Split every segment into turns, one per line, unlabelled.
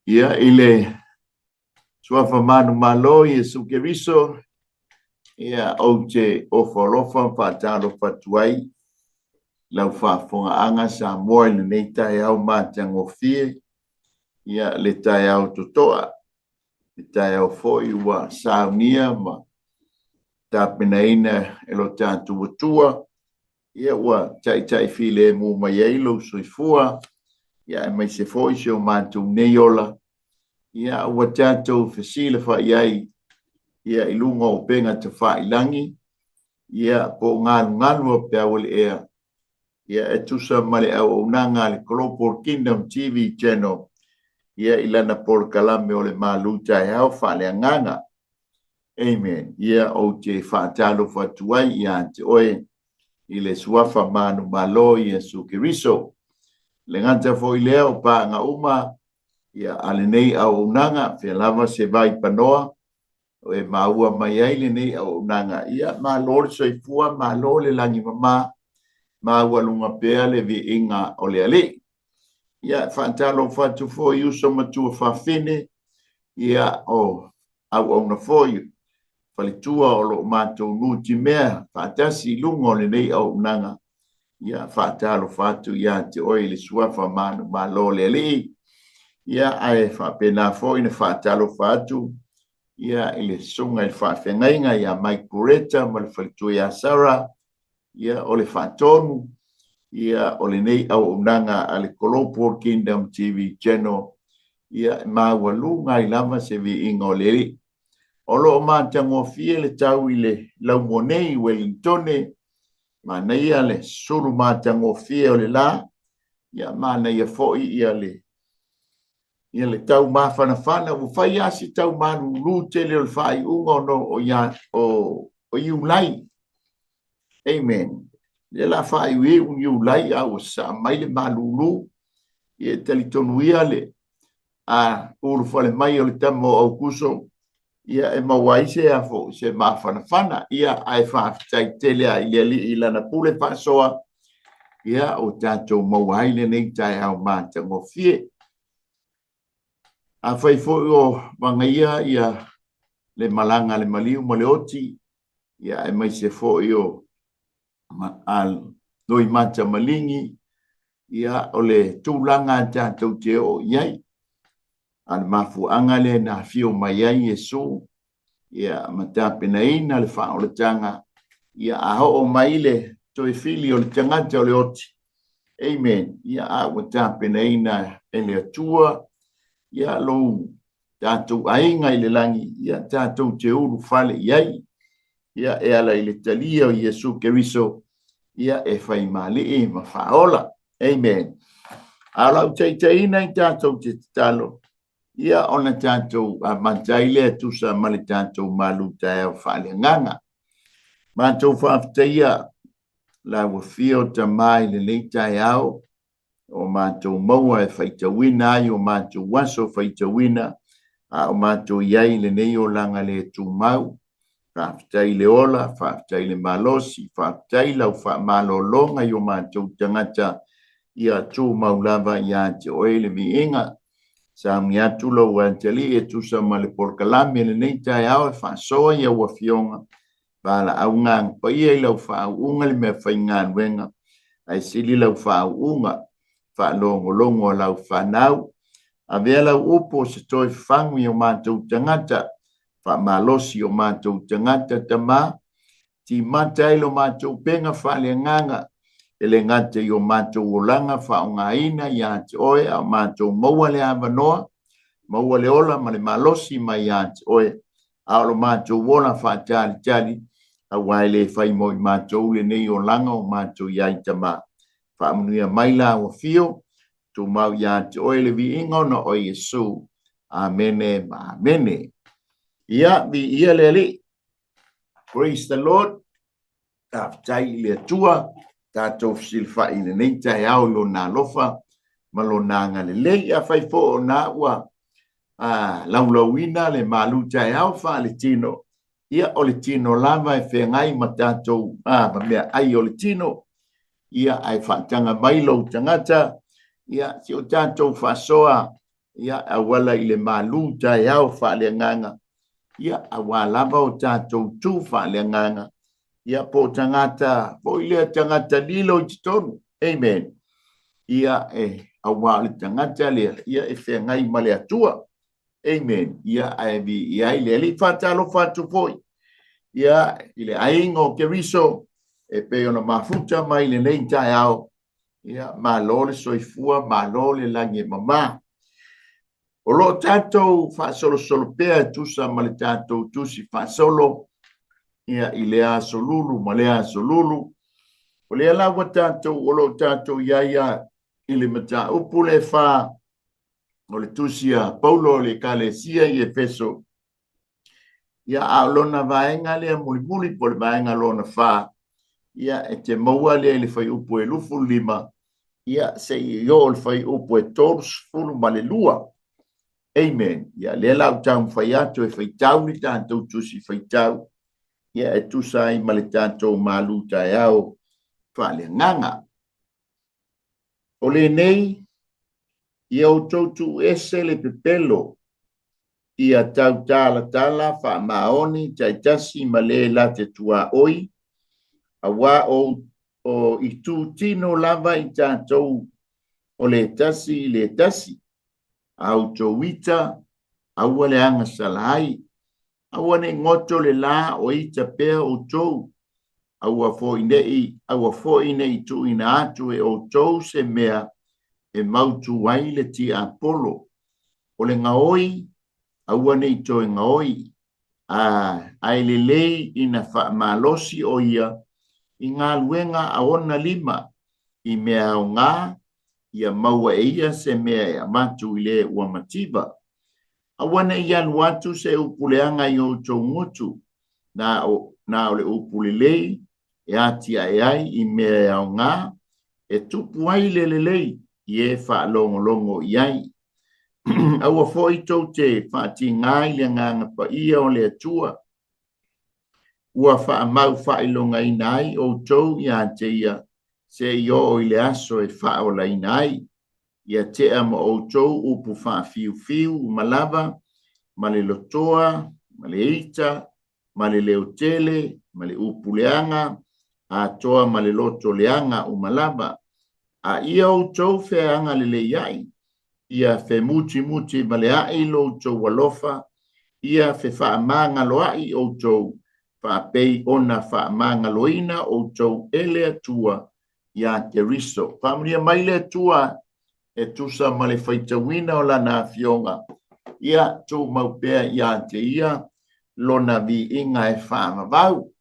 Ia ile suafa manu malo Yesu Keriso ia oje ofolofa fatalo fatuai lau fafonga anga sa moe le neita e au matango fie ia le tai au tutoa le tai au foi wa saunia ma tapenaina elo tantu watua ia wa tai file mu maielo soifua ia mai se foi se o mantu neiola ia wa tantu fasile fa iai ia ilunga o penga te whailangi, ia po ngānu o pia wale ea, ia etusa male au unanga le Global Kingdom TV channel, ia ilana por kalame o le maluta e au whale nganga. Amen. Ia o te whaatalo whatuai ia te oe, i le suafa manu malo Yesu Keriso. Le nganta fo i leo pa nga uma, ia alenei au unanga, whia lava se vai panoa, o e maua mai ai le nei au nanga ia ma lor soifua ma lor le langi mama ma walunga pea le vi inga o le ale ia fantalo fatu fo you so matu fa fine ia o au na fo you falitua o lo mato luti mea fatasi lungo le nei au nanga ia fatalo fatu ia te oi le suafa manu ma lor le ale ia ai fa pena fo ina fatalo fatu ia ile sunga il whawhengainga ia Mike Pureta ma le whalitua ia Sarah ia o le whatonu ia o le nei au unanga a le Global Kingdom TV channel ia mawalunga i lama se vi inga o le o lo mātango fie le tau i le laumonei Wellingtone ma na ia le suru mātango fie o le la ia ma na ia foi ia le ia le tau mawhanawhana o whai asi tau manu lute le o le whai unga no o iulai. Amen. Le la whai ue un iulai au sa mai le malulu ia talitonu ia le a uru whale mai o le tamo au kuso ia e mawaise a fo se mawhanawhana ia ai whawhitai tele a ili ilana pule pasoa ia o tato mawaile nei tai au mātango fie. A fai foi o mangaia ia le malanga le maliu mo le oti ia e mai se foi o al doi mata malingi ia o le tūlanga tātou te o iai al mafu angale na fio mai ai Yesu ia matapena ina le wha o le tanga ia aho o mai le toi fili o le tangata o le oti. Amen. Ia a matapena ina e le atua ia lo tātou ainga i le langi, ia tātou te uru whale iai, ia e ala i le talia o Yesu Keriso, ia e whai mali e ma whaola. Amen. Alau teiteina i tātou te talo, ia ona tātou a mantaile tusa mali tātou maluta e o whale nganga. Mātou whaftaia la wafio tamai le leita e au, o mātou maua e whaitawina ai, o mātou waso whaitawina, o mātou iai le nei o langa le tū mau, whaftai le ola, whaftai le malosi, whaftai lau whamalolonga i o mātou tangata ia tū mau lava ia te oele mi inga, sa mi atu lau antali e tusa ma le porkalami le nei tai au e whasoa ia ua fionga, wala au ngang pa ia i lau whau unga le mea whaingan wenga, ai sili lau whau unga, longo lau whanau, a vea lau upo se toi whangi o mātou tangata, whamalosi o mātou tangata tama, ti matai lo mātou penga whale nganga, ele ngate i o mātou olanga whaonga ina ia te oe, a mātou maua le avanoa, maua le ola ma le malosi mai ia te oe, a lo mātou wola whaatali tali, a waile whai moi mātou le nei o langa o mātou iai tama. Whaamunia maila o fio, tu mau ia te oele vi ingona o Yesu. Amene, amene. Ia vi ia lele. Praise the Lord. Tāptai le tua, tātou silfa i le neitai au lo nā lofa, ma lo nā ngale le, ia whai fo o nā ua, laulauina le malutai au wha le tino, ia o le tino lava e whengai ma tātou, ma mea ai o le tino, ia ai whaatanga mailo tangata, ia si o tātou whasoa ia awala i le malu tai au fa'aleagaga ia awalava o tatou tu fa'aleagaga ia po tangata po ile tangata lilo i tonu amen ia awa le tangata le ia whengai ma le atua amen ia aivi ia ile li fatalo fatu foi ia ile aingo keriso pe ona mafuta mai le nei tai au ia malole soifua malole lange mama o lo tatou fa solo pea tusa ma le tatou tusi fa solo ia ile a solulu ma le a solulu o le ala wa tatou o lo tatou ia ile mata upule fa o le tusia Paulo le kalesia i Efeso ia a lona vaenga le muli po le vaenga lona fa ia te maua le fai upu e lufu lima ia se yo le fai upu e tors fulu ma le lua amen ia le lau tau fai atu e fai tau ni tātou tusi fai tau ia e tusai ma le tātou malu tai au fa le nganga o le nei ia o tautu ese le pepelo ia tau tala fa maoni taitasi ma le la te tua oi awa o itu tino lava i tātou o le tasi au tōwita aua le anga salai aua ne ngoto le la o ita pea o tōu aua fo inei tu ina atu e o tōu se mea e mautu wai le ti Apollo o le ngaoi aua nei to e ngaoi ai le lei ina fa malosi o ia i ngā luenga a ona lima i mea o ngā ia maua e ia se mea e amatu i le ua mativa awana ia luatu se upuleanga i o tō ngutu na o le upule lei e atia e ai i mea o ngā e tupu ai le lei i e wha longo i ai aua fo i tau te whaati ngai le nganga pa ia o le atua ua wha mau wha ilonga i nai o tau i a te ia se i o i le aso e wha o la i nai ia te ama o tau upu wha fiu malava ma le lotoa ma le ita ma le leo tele ma le upu leanga a toa ma le loto leanga o malava a ia o tau wheanga le iai ia fe muti ma le ai lo tau walofa ia fe wha amanga lo ai o tau wha pei ona wha amanga loina o tau ele atua ia te riso. Whamria mai le atua e tusa ma le whaitawina o lana fionga ia tū maupea ia te ia lona vi inga e whaama vau.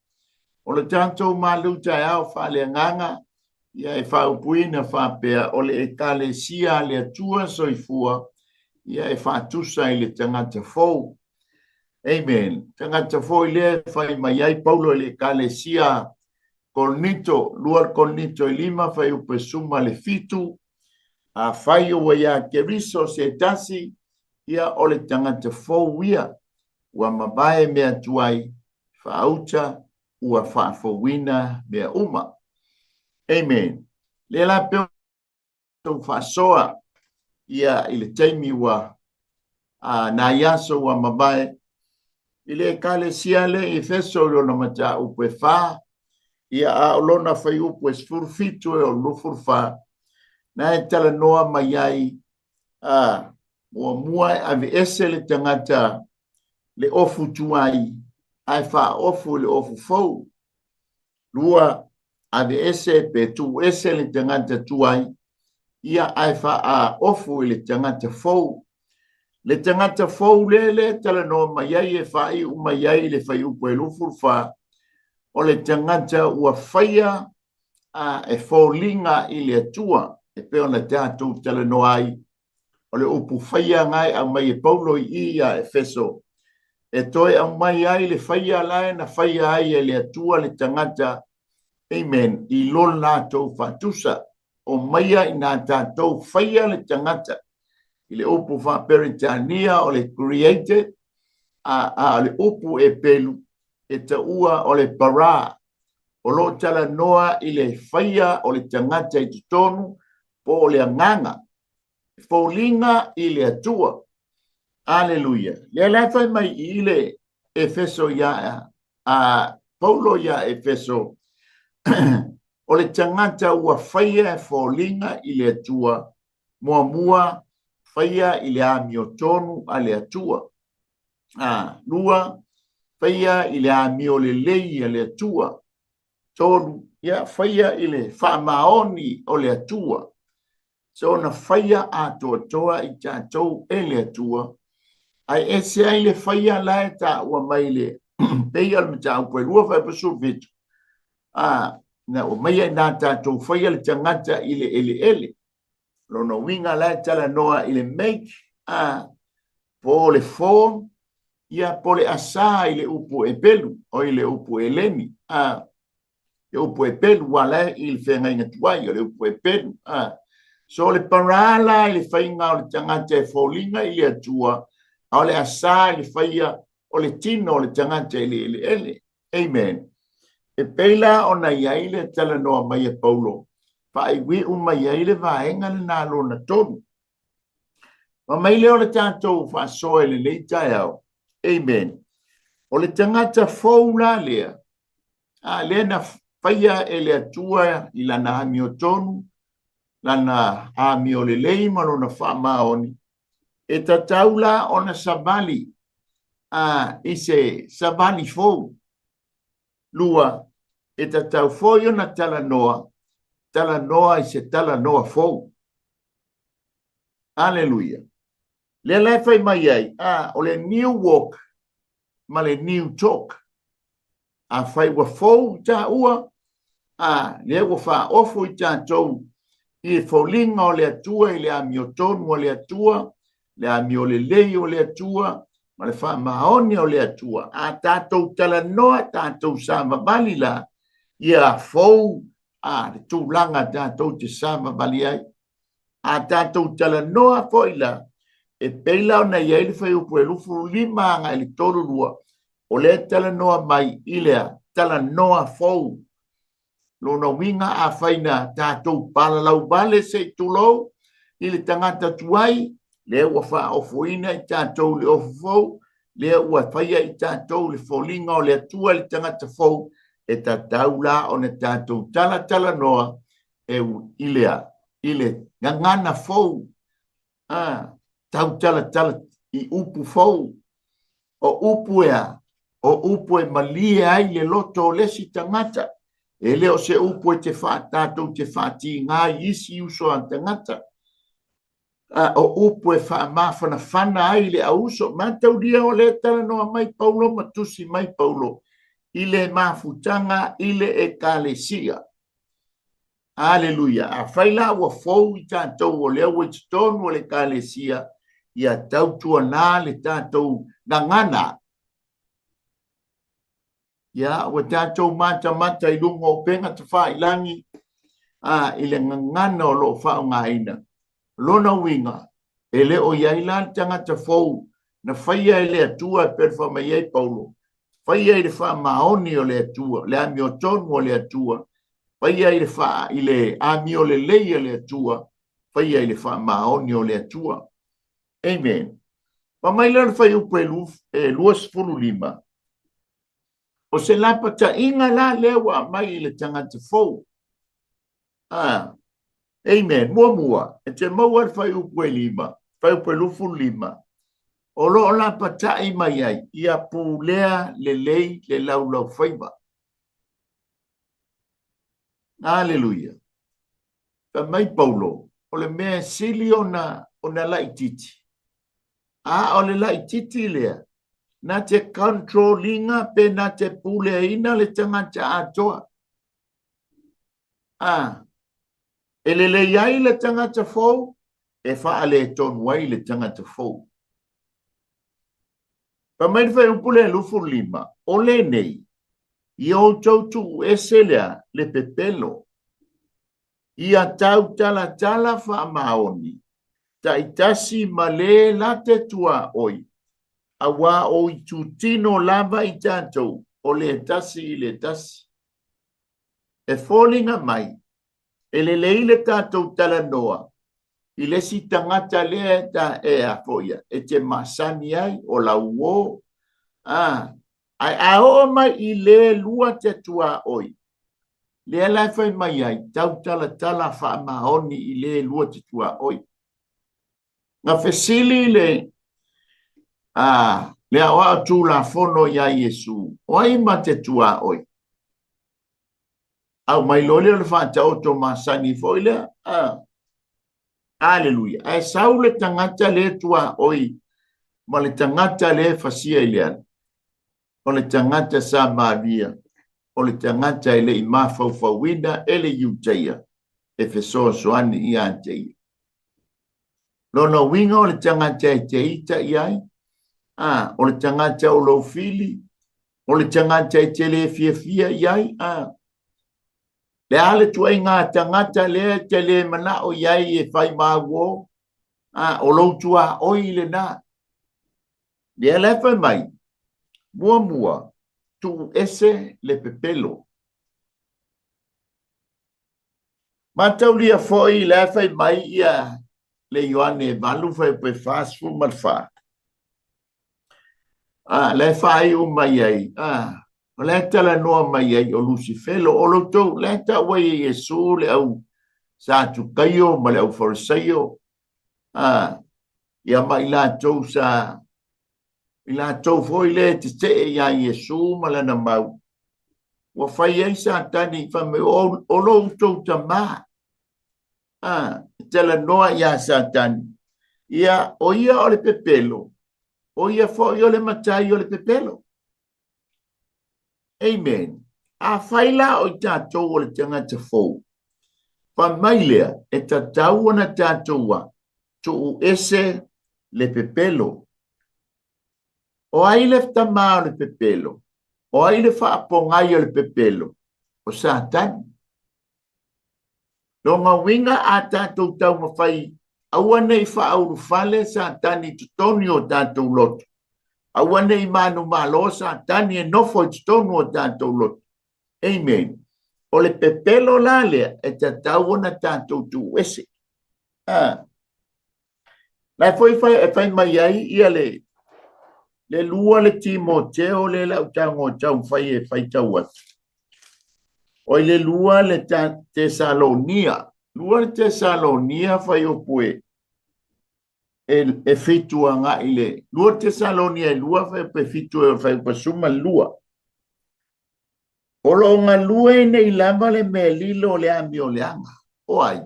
O le tātou maluta e au whale nganga ia e whaupuina whapea o le e kale sia le atua soifua ia e whatusa i le tangata fou. Amen. Tangata fou i le whai mai ai Paulo le kale sia kolnito, luar kolnito i lima whai upe suma le fitu a whai o ia keriso se tasi ia o le tangata fou ia ua mabae mea tuai whaauta ua whaafowina mea uma. Amen. Le la peo tau whaasoa ia i le taimi ua na iaso ua mabae i le kale siale i feso lona mata upe wha ia a olona whai upe sfurfitu e o lufurfa na e tala noa mai ai mua ave ese le tangata le ofu tuai ai wha ofu le ofu fau lua ave ese pe tu ese le tangata tuai ia ai wha a ofu le tangata fau le tangata fau le tala noa mai ai e whai umai ai le whai upe lufurfa o le tangata ua whaia e fōlinga i le atua e peo na tātou tala noa ai o le upu whaia ngai au mai e Paulo i a Efeso e toi au mai ai le whaia lai na whaia ai e le atua le tangata amen i lol nātou whatusa o mai ai nā tātou whaia le tangata i le upu whaperitania o le created a le upu e pelu e ta ua o le para o lo tala noa i le whaia o le tangata i tutonu po o le anganga fōlinga i le atua. Aleluia. Le lai fai mai i le Efeso ia Paulo ia Efeso. O le tangata ua whaia e fōlinga i le atua. Mua whaia i le amio tonu a le atua. Lua whaia i le amio le lei a le atua. Tonu ia whaia i le whamaoni o le atua. So na whaia toa i tātou e le atua. Ai ese ai le whaia lai ta ua mai le peia le mta upe lua whai pasu vitu. Na o mai ai nā tātou whaia le tangata i le ele. Lona winga lai tala noa i le make. Po le phone. Ia po le asa i le upu e pelu. O i le upu e leni. Le upu e pelu wala i le whenga inga tuai. O le upu e pelu. So le parala i le whainga o le tangata e fōlinga i le atua. O le asa i le whaia o le tino o le tangata i le ele. Amen. E peila o na iai le tala noa mai e Paulo. Pa i wi mai iai le vaenga le nalo na tonu. Ma mai le o le tātou wha soe le leitai au. Amen. O le tangata fōula lea. Lea na whaia e le atua i lana hami o tonu. Lana hami o le leima lo na wha maoni. E ta taula o na sabali. I se sabali fōu. Lua. E ta tau fōi o na tala noa. Tala noa i se tala noa fōu. Aleluia. Le lai fai mai ai. O le new walk. Ma le new talk. Fai wa fōu ta ua. Le wa wha ofu i tātou. I fōlinga o le atua i le amio tonu o le atua. Le amio le lei o le atua. Ma le wha maoni o le atua. Tātou tala noa tātou sa mabali la. Ia fōu. Le tūlanga tātou te sa mabali ai. Tātou tala noa fōila. E peila o na iai le whai upu e lufu lima anga e le toru rua. O le tala noa mai ilea. Tala noa fōu. Lona winga a whaina tātou palalau bale se tulou. I le tangata tuai. Le ua wha ofuina i tātou le ofu fōu. Le ua whaia i tātou le fōlinga o le atua le tangata fōu. E tātou la o ne tātou tala noa. E ilea. Ile ngangana fōu. Tau tala i upu fōu. O upu ea. O upu e malia ai le loto o lesi tangata. E leo se upu e te tātou te whāti ngā isi uso an tangata. O upu e mawhana whana ai le auso. Mātau ria o le tala noa mai Paulo, matusi mai Paulo. Ile mawhutanga, ile e kālesia. Aleluia. A whaila ua fōu i tātou o leo e tonu o le kālesia. Ia tautua nā le tātou ngangana. Ia ua tātou mata i lunga o penga te whailangi. I le ngangana o lo whao ngā ina. Lona winga. E le o iailan tangata fōu. Na whaia e le atua e perfa mai ei Paulo. Whaia i le wha maoni o le atua. Le ami o tonu o le atua. Whaia i le wha i le ami o le lei o le atua. Whaia i le wha maoni o le atua. Amen. Pa mai lana whai upe luas furu lima. O se lapa ta inga la lewa mai i le tangata fōu. Amen. Mua. E te maua whai upe lima. Whai upe lufu lima. O lo lapa ta i mai ai. Ia pūlea le lei le lau whaiba. Aleluia. Pa mai Paulo. O le mea sili o na laititi. O le laititi lea. Na te controllinga pe na te pulea ina le tangata atoa. E le iai le tangata fōu. E wha ale tonu ai le tangata fōu. Pa mai whai upule lufu lima. O le nei. I o tautu eselea le pepelo. Ia tau tala wha maoni. Ta itasi male la te tua oi. Awa o i tutino lava i tātou. O le tasi i le tasi. E fōlinga mai. E le leile tātou tala noa. I le si tangata le ta e a foia. E te masani ai o la uo. Ai a o mai I le lua te tua oi. Le la fai mai ai. Tau tala tala wha maoni I le lua te tua oi. Nga fesili le le awa tu la fono ya Yesu. Oi ma te tua oi. Au mai lole le fa ta auto masani foi le. Aleluia. Ai sau le tangata le tua oi. Ma le tangata le fasia ileana. O le tangata sa Maria. O le tangata ele I mafauwina ele iutaia. E fesoa soani I anteia. Lono winga o le tangata e te ita iai. O le tangata o lo fili. O le tangata e te le fia iai. Le ale tua inga tangata le te le mana o iai e fai mawo. O lo tua oi le na. Le ale fai mai. Mua. Tu ese le pepelo. Matau lia foi le fai mai ia le Ioane valu fai pe fast food malfa. Le fai mai ai. Le tala noa mai ai o Lucifelo o lo tau le ta wai Yesu le au sa tu kaio ma le au forsaio. Ia mai la tau sa ila tau foi le te ia Yesu ma le na mau. Wa fai ai sa tani fa me o lo tau tama. Tela noa ia satani. Ia o ia o le pepelo. O ia fo o le matai o le pepelo. Amen. A faila o tātou o le tangata fou. Pa mailea e tātou ana tātoua. Tu ese le pepelo. O ai le tama o le pepelo. O ai le whaapongai o le pepelo. O satani. Longa winga a tātou tau mawhai. Aua nei whaau fale sa tani tutoni o tātou loto. Aua nei manu malo sa tani e nofo i tutonu o tātou loto. Amen. O le pepelo lalea e tātou na tātou tu ese. Lai foi fai mai ai ia le lua le Timoteo le lau tango tau fai e fai tau atu. O le lua le Tesalonia. Lua le Tesalonia fai o pue. E fitua nga ile. Lua Tesalonia lua fai pe fitua fai pa suma lua. O lo nga lua nei lava le me lilo le ami o le anga. O ai.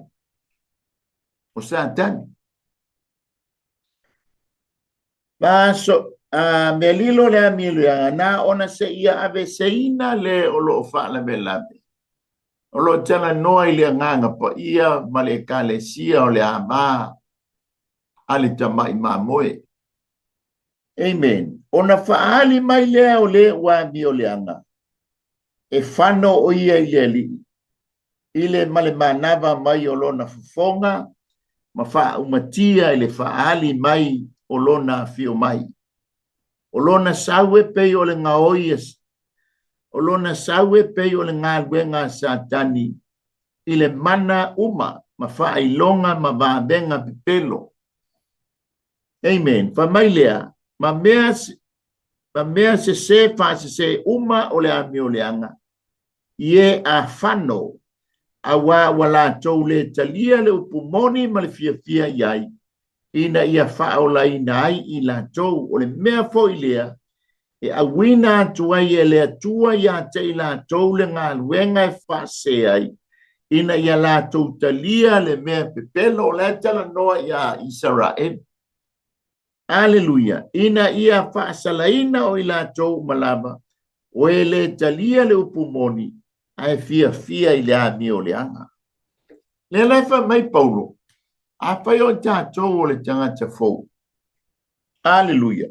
O satani. Baso me lilo le ami o le anga. Na ona se ia ave seina le o lo fa la me labe. O lo tala noa i le nganga pa ia ma le kalesia o le ama ale tamai mamoe. Amen. Ona faali mai lea o le wami o le anga. E fano o ia i le li. Ile male manava mai o lona fufonga. Ma faa umatia ile faali mai o lona fio mai. O lona sawe pe o le ngaoias. O lona sawe pe o le ngā satani. Ile mana ma faa ilonga ma vabenga pipelo. Amen. Fa mai lea. Ma mea se fa se o le ami o le anga. Ie a fano. A wala tau le talia le upumoni ma le fia iai. Ina ia fa o la ina ai I la tau o le mea foi lea. E a wina atua I le atua ia te la tau le ngā luenga e fa se ai. Ina ia la tau talia le mea pepelo le tala noa ia Israel. Aleluia. Ina ia fa salaina o ila tau malama. O le talia le upumoni. Ai fia I le ami o le anga. Le lefa mai Paulo. A fai o tātou o le tangata fou. Aleluia.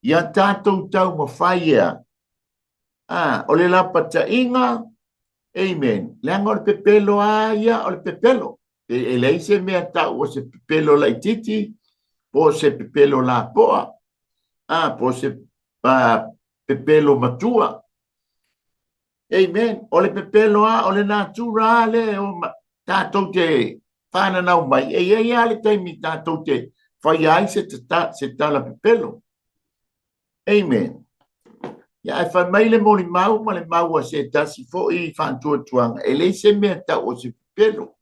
Ia tātou tau mawhaia. O le lapata inga. Amen. Leanga o le pepelo ia o le pepelo. E leise mea tau o se pepelo lai titi. Po se pepelo la poa. Po se pepelo matua. Amen. O le pepelo o le naturale o tātou te whananau mai, e ale taimi tātou te whai ai se tala pepelo. Amen. Ia e whai mai le mori mau, ma le mau a se tasi fo i whantua tuanga, e le se mea tau o se pepelo.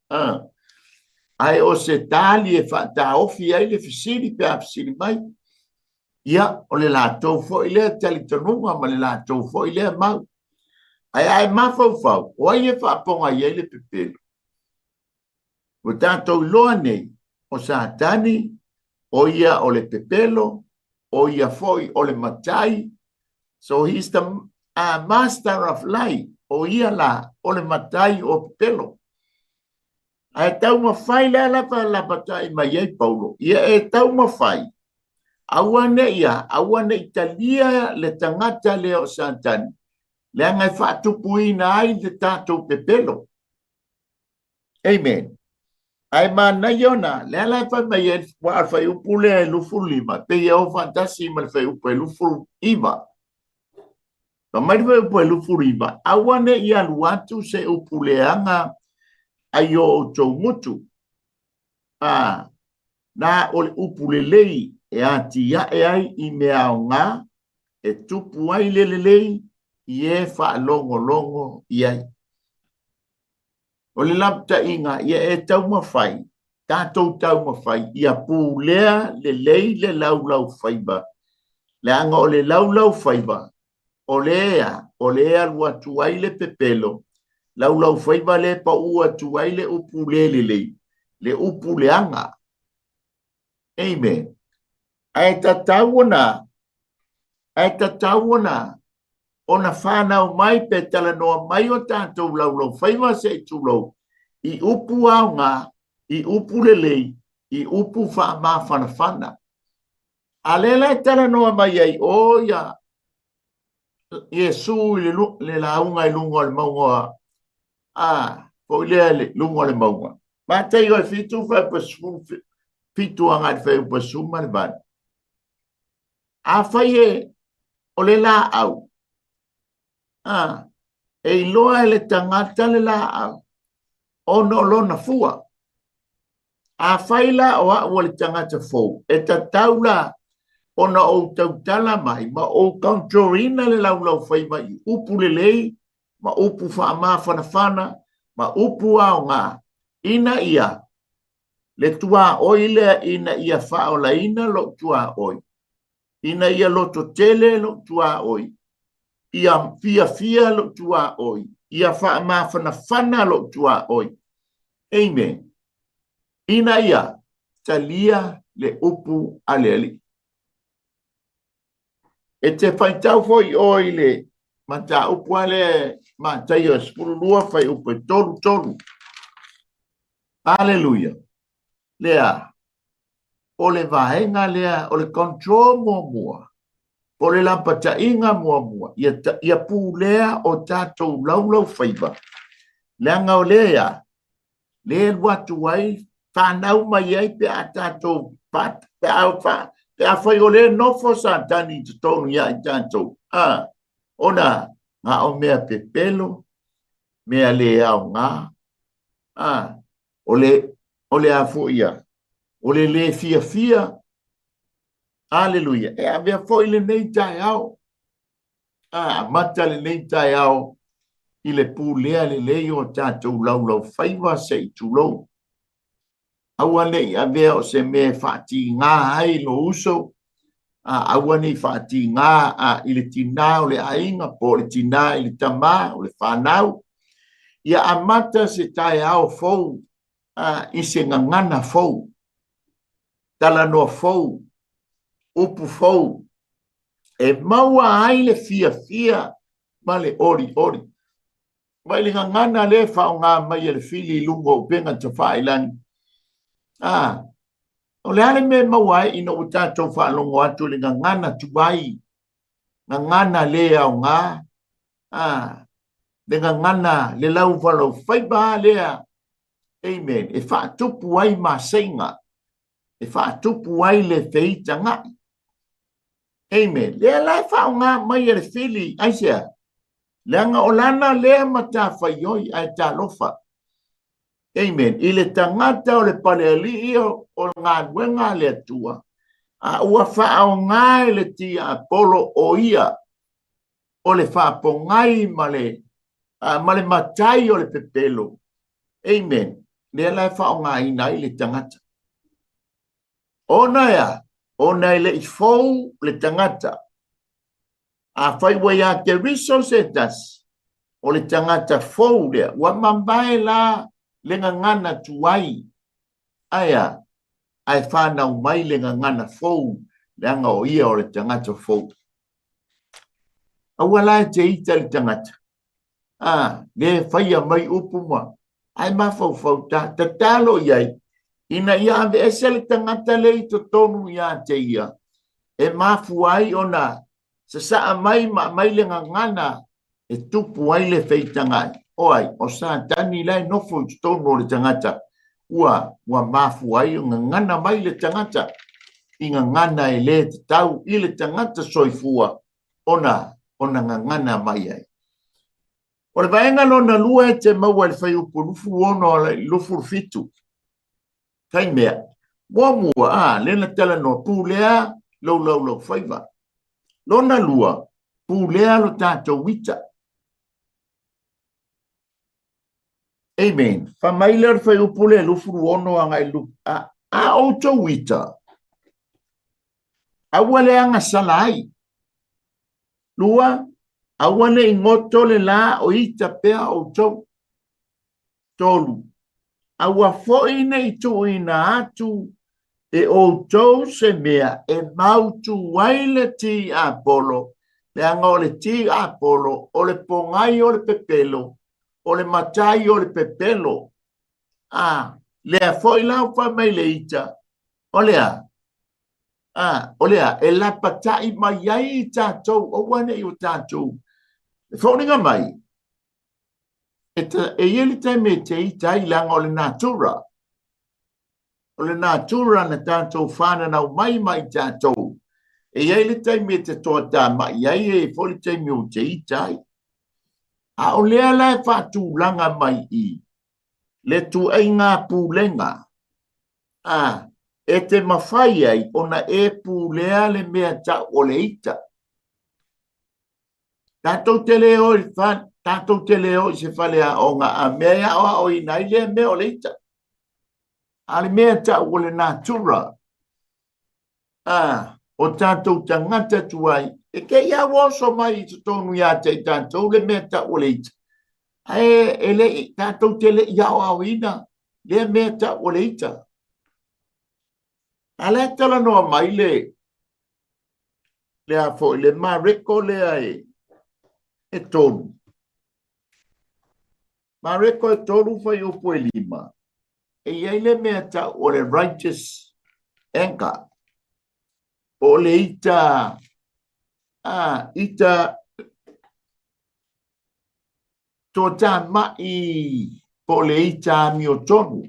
Ai o se tali e whata ofi ai le fisiri pe a fisiri mai. Ia, o le lātou fo i lea tali tonunga, ma le lātou fo i lea mau. Ai mawhau, o ai e whaponga i le pepelo. O tātou loa nei, o sa tani, o ia o le pepelo, o ia foi o le matai. So he's the master of life, o ia la, o le matai o pepelo. Ai tau mawhai la la patai mai ei Paulo. Ia e tau mawhai. Awane ia, awane italia le tangata le o sa tani. Le angai whaatupuina ai le tātou pepelo. Amen. Ai mana iona, le ala fa mai e wa fa upule e lufu lima, pe ia o fantasi ma fa upu e lufu iva. Pa mai fa upu e lufu iva, awane ia luatu se upule anga ayo o tau mutu. Na o le upule lei e ati ya e ai I mea o ngā, e tupu ai lei, I e fa longo iai. O le lapta inga, ia e tau mawhai, tātou tau mawhai, ia pūlea le lei le laulau whaiba. Le anga o le laulau whaiba, o lea lua tuai le pepelo, laulau whaiba le pa ua tuai le upule le lei, le upule anga. Amen. Ai tatauana, ona whanau mai pe tala noa mai o tātou laulau whaiva se tūlau I upu au ngā, I upu lelei, I upu wha mā whana. A lela tala noa mai ai, o ia, Iesu le launga I lunga le maunga, po lea le lunga le maunga. Ma tei oi fitu whai pasu, fitu anga te whai pasu ma le bani. A whai e, o le la au, e iloa le tangata le la au, ono lona fua. A whaila o a le tangata fau, e ta taula ona o tautala mai, ma o kauntorina le laulau whai mai, upu le lei, ma upu wha maa whanawhana, ma upu ao ngā, ina ia, le tua oi lea ina ia wha o la ina lo tua oi. Ina ia loto tele lo tua oi. Ia fia lo tua oi. Ia wha maa whanawhana lo tua oi. Amen. Ina ia, talia le upu aleali. E te whaitau foi oi le, ma ta upu ale, ma ta ia spurulua whai upu e toru. Alleluia. Lea, o le vahenga lea, o le control mua. O le lampata inga mua. Ia pu lea o tātou laulau whaiba. Leanga o lea, le watu ai, whanau mai ai pe a tātou pat, pe a whai o le nofo sa tani te tonu ia I tātou. Ona, ngā o mea pepelo, mea le au ngā, o le afu ia, o le fia, aleluia, e a mea fo I le nei tai au, mata le nei tai au, I le pūlea le lei o tātou laulau whaiva se I tūlou. Aua nei a mea o se mea whaati ngā hai lo uso, aua nei whaati ngā I le tina o le ainga, po le tina I le tamā, o le whanau. Ia a mata se tai au fou, I se ngangana fou, tala noa fou, upu fou, e maua ai le fia, ma le ori. Mai le ngangana le whao ngā mai le fili lungo o penga te whailani. O le ale me maua ai ino o tātou whalongo atu le ngangana tuai, ngangana le au ngā, le ngangana le lau whalau whaiba lea. Amen. E whaatupu ai ma seinga. E whaatupu ai le feita ngai. Amen. Lea lai whao ngā mai le fili, aisea. Leanga o lana lea mata whaioi ai tā lofa. Amen. I le tangata o le paleali o ngā nuenga le atua. A ua whao ngai le tia Apolo o ia. O le whapongai ma le matai o le pepelo. Amen. Le lai whao ngai nai le tangata. Ona ia. Ona le ifou le tangata. A whai wai a te resources o le tangata fou lea. Wa mambae la le ngana tuai. Aia. Ai whanau mai le ngana fou. Le anga o ia o le tangata fou. Awa la te ita le tangata. Le whaia mai upuma. Ai mafau fau ta talo iai. Ina ia ave ese le tangata le i to tonu ia te ia. E mafu ai ona. Sa saa mai mai le ngana. E tupu ai le feitanga. Oai, o sa tani lai nofo i tonu le tangata. Ua mafu ai o ngana mai le tangata. Inga ngana e le te tau i le tangata soifua. Ona ngana mai ai. O le vaenga lona lua e te maua le whai upo lufu ono le lufu fitu. Kai mea. Mua lena tala no pūlea lau whaiva. Lona lua pūlea lo tātou wita. Amen. Whamaila le whai upo le lufu ono a ngai lufu. A auto wita. Awale anga salai. Lua. Awane ingoto le la o ita pea o tau tolu. Awa foina i tu ina atu e o tau se mea e mautu waile ti Apolo. Le anga o le ti Apolo, o le pongai o le pepelo, o le matai o le pepelo. Le a foila o fa mai le ita. O lea. O lea, e la patai mai ai i tātou, o wane i o tātou. Whauninga mai, e ieli tai me te i tai langa o le natura. O le natura na tātou whananau mai tātou. E ieli tai me te toa tā mai, iai e wholi tai me o te i tai. A o lea lai whātū langa mai i. Le tu ei ngā pūlenga. E te mawhai ai, ona e pūlea le mea ta o le ita. Tātou te leo i se whalea o ngā a mea o i nai lea mea o leita. Ale mea ta o le natura. O tātou tangata tuai. E ke ia woso mai i tonu ia te tātou le mea ta o leita. E le tātou te le ia o au ina. Lea mea ta o leita. Ale tala noa mai le. Lea fo le mareko lea e tonu. Mareko e tonu fai upo e lima. E iai le mea ta o le righteous anger. O le ita tota mai po le ita mi o tonu.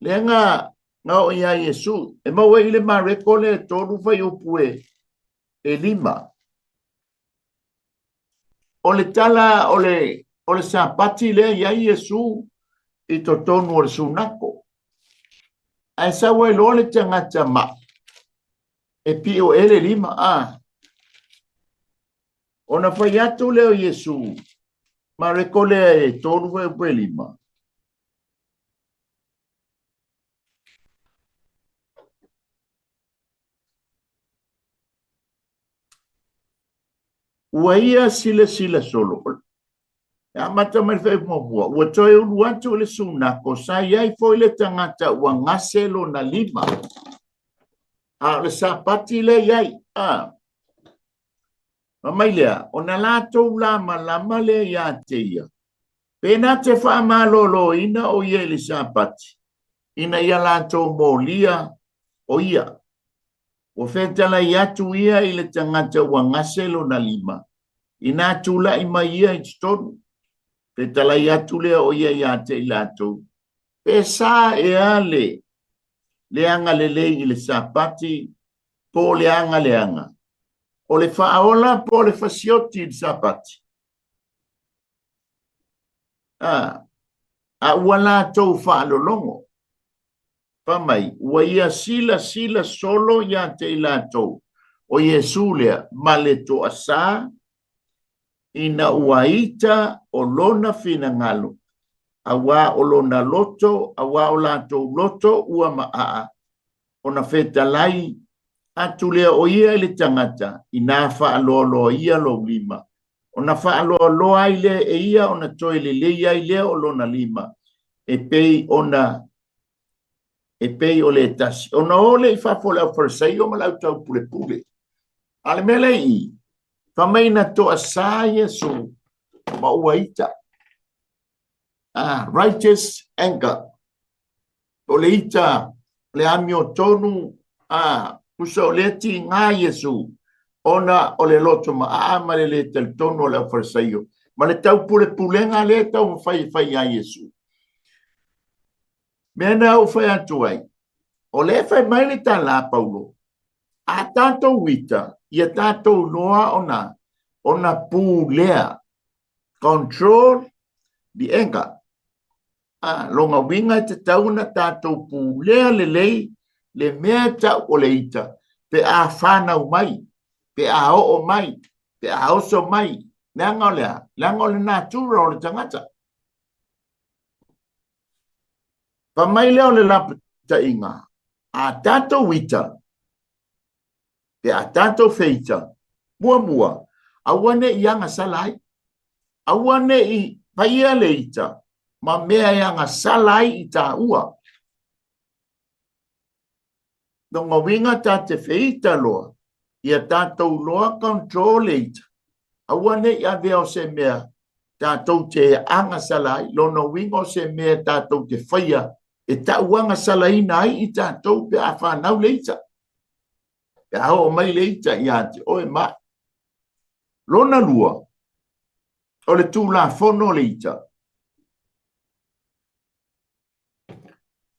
Le ngā o ia Yesu. E maua i le mareko le tonu fai upo e lima. O le tala o le sapati le ia Yesu i to tonu o le sunako. Ai sa wai lo le tangata ma. E pi o ele lima Ona fai atu leo Yesu. Ma rekole e tonu e lima. Ua ia sila solo. Ya mata mai fai mua. Ua toi ulu atu le sunako. Sa iai foi le tangata ua ngaselo na lima. Le sapati le iai. Mamai lea, ona lātou lama le ia te ia. Pena te whaamālolo ina o ia le sapati. Ina ia lātou mōlia o ia. O whetala i atu ia i le tangata ua ngaselo na lima. Ina atu la i mai ia i tonu. Whetala i atu lea o ia i te i lātou. E sā e ale. Le anga le i le sapati. Po le anga. O le whaola po le whasioti i sapati. a wala tau whaalolongo. Pamai, ua ia sila solo ia te ila tau. O Yesu lea, male to asa, ina uaita o lona fina ngalo. Awa o lona loto, awa o lato loto, ua maa. Ona feta lai, atu lea o ia ile tangata, ina whaaloa ia lo lima. Ona whaaloa ile e ia, ona toile le ia ile o lona lima. E pei ona, e pei o le tasi. Ona ole i whafole au farisei o malau tau pule pule. Ale mele i, whamaina to asa Yesu, mauaita. Righteous anger. O le ita, le amio tonu, kusa o le ti ngā Yesu, ona o le loto ma le tel tonu o le fariseo. Ma le tau pule pulenga le tau fai a Yesu. Mena o fai atu ai. O le fai mai le ta la Paulo. A tato wita, ia tato noa ona pulea. Control the anger. Longa winga te tauna tato pulea le mea tau o le ita. Pe a whanau mai, pe a o mai, pe a oso mai. Lango le natura o le tangata. Pa mai leo le lapa ta inga. A tato wita, pe a tato feita, mua, awane i anga salai, awane i paia le ita, ma mea i anga salai i ta ua. Nonga winga ta te feita loa, ia tato loa control le ita, awane i aveo se mea, tato te anga salai, lono winga o se mea tato te faia, e ta uanga salai nai i tato pe a whanau le ita. Pe a o mai le ita i ate, oe ma. Lona lua, o le tū la fono le ita.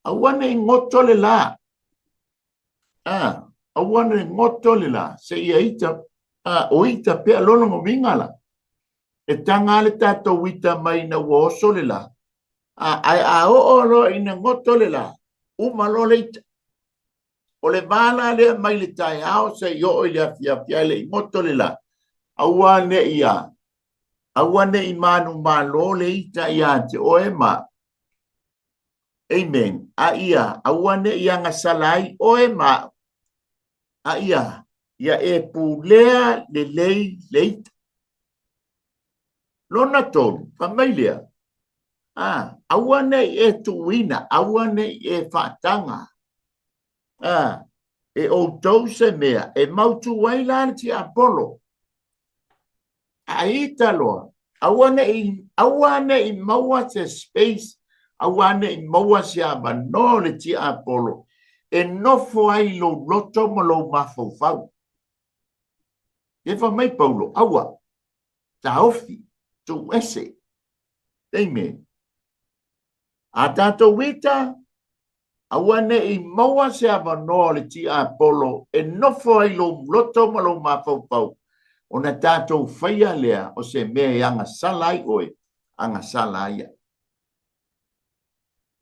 Awane i ngoto le la. Awane i ngoto le la. Se ia ita, o ita pea lono ngo wingala. E tanga le tato wita mai na woso le la. Ai a o ro ina ngoto le la. Umalo le ita. O le vala le mai le tai ao se yo i le fia le ngoto le la. Awane ia. Awane i manu malo le ita ia te oe ma. Amen. A ia. Awane ia ngasalai oe ma. A ia. Ia e pulea le lei leita. Lona tonu. Familia. Awane e tuina. Awane e fatanga. E o tau se mea. E mautu wailani ti Apollo. Aita loa. Awane i maua te space. Awane i maua se amano le ti Apollo. E nofo ai lo loto mo lo mafofau. E fa mai Paulo. Awa. Taofi. Tu ese. Amen. A tato wita. Awane i maua se amano le ti Apollo. E nofo ai lo loto mo lo mafofau. Ona tatou whaia lea o se mea anga salai oe, anga salaia.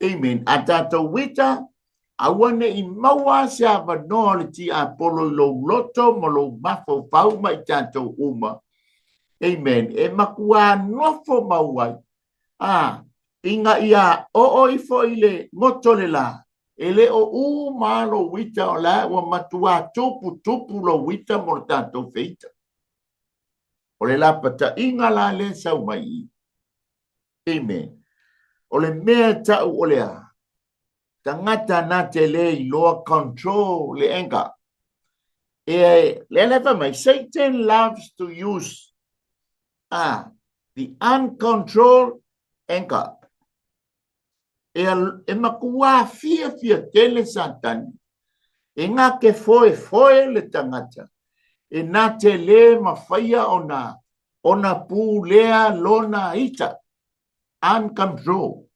Amen. A tatou wita, awane i maua se awanoa le ti Apollo i lo loto mo lo mafo pauma i tatou uma. Amen. E makua nofo mauai. Inga ia o ifo ile ngoto le la. Ele o malo wita o la wa matua tupu lo wita mo tatou feita. O le lapata inga la le sau mai. Amen. O le mea tau o lea. Tangata na te le loa control le enga. Le lefa mai. Satan loves to use the uncontrolled anger. E makua fia tele satani. E ngā ke foe le tangata. E nā te le mawhaia ona pū lea lona ita. Uncontrolled.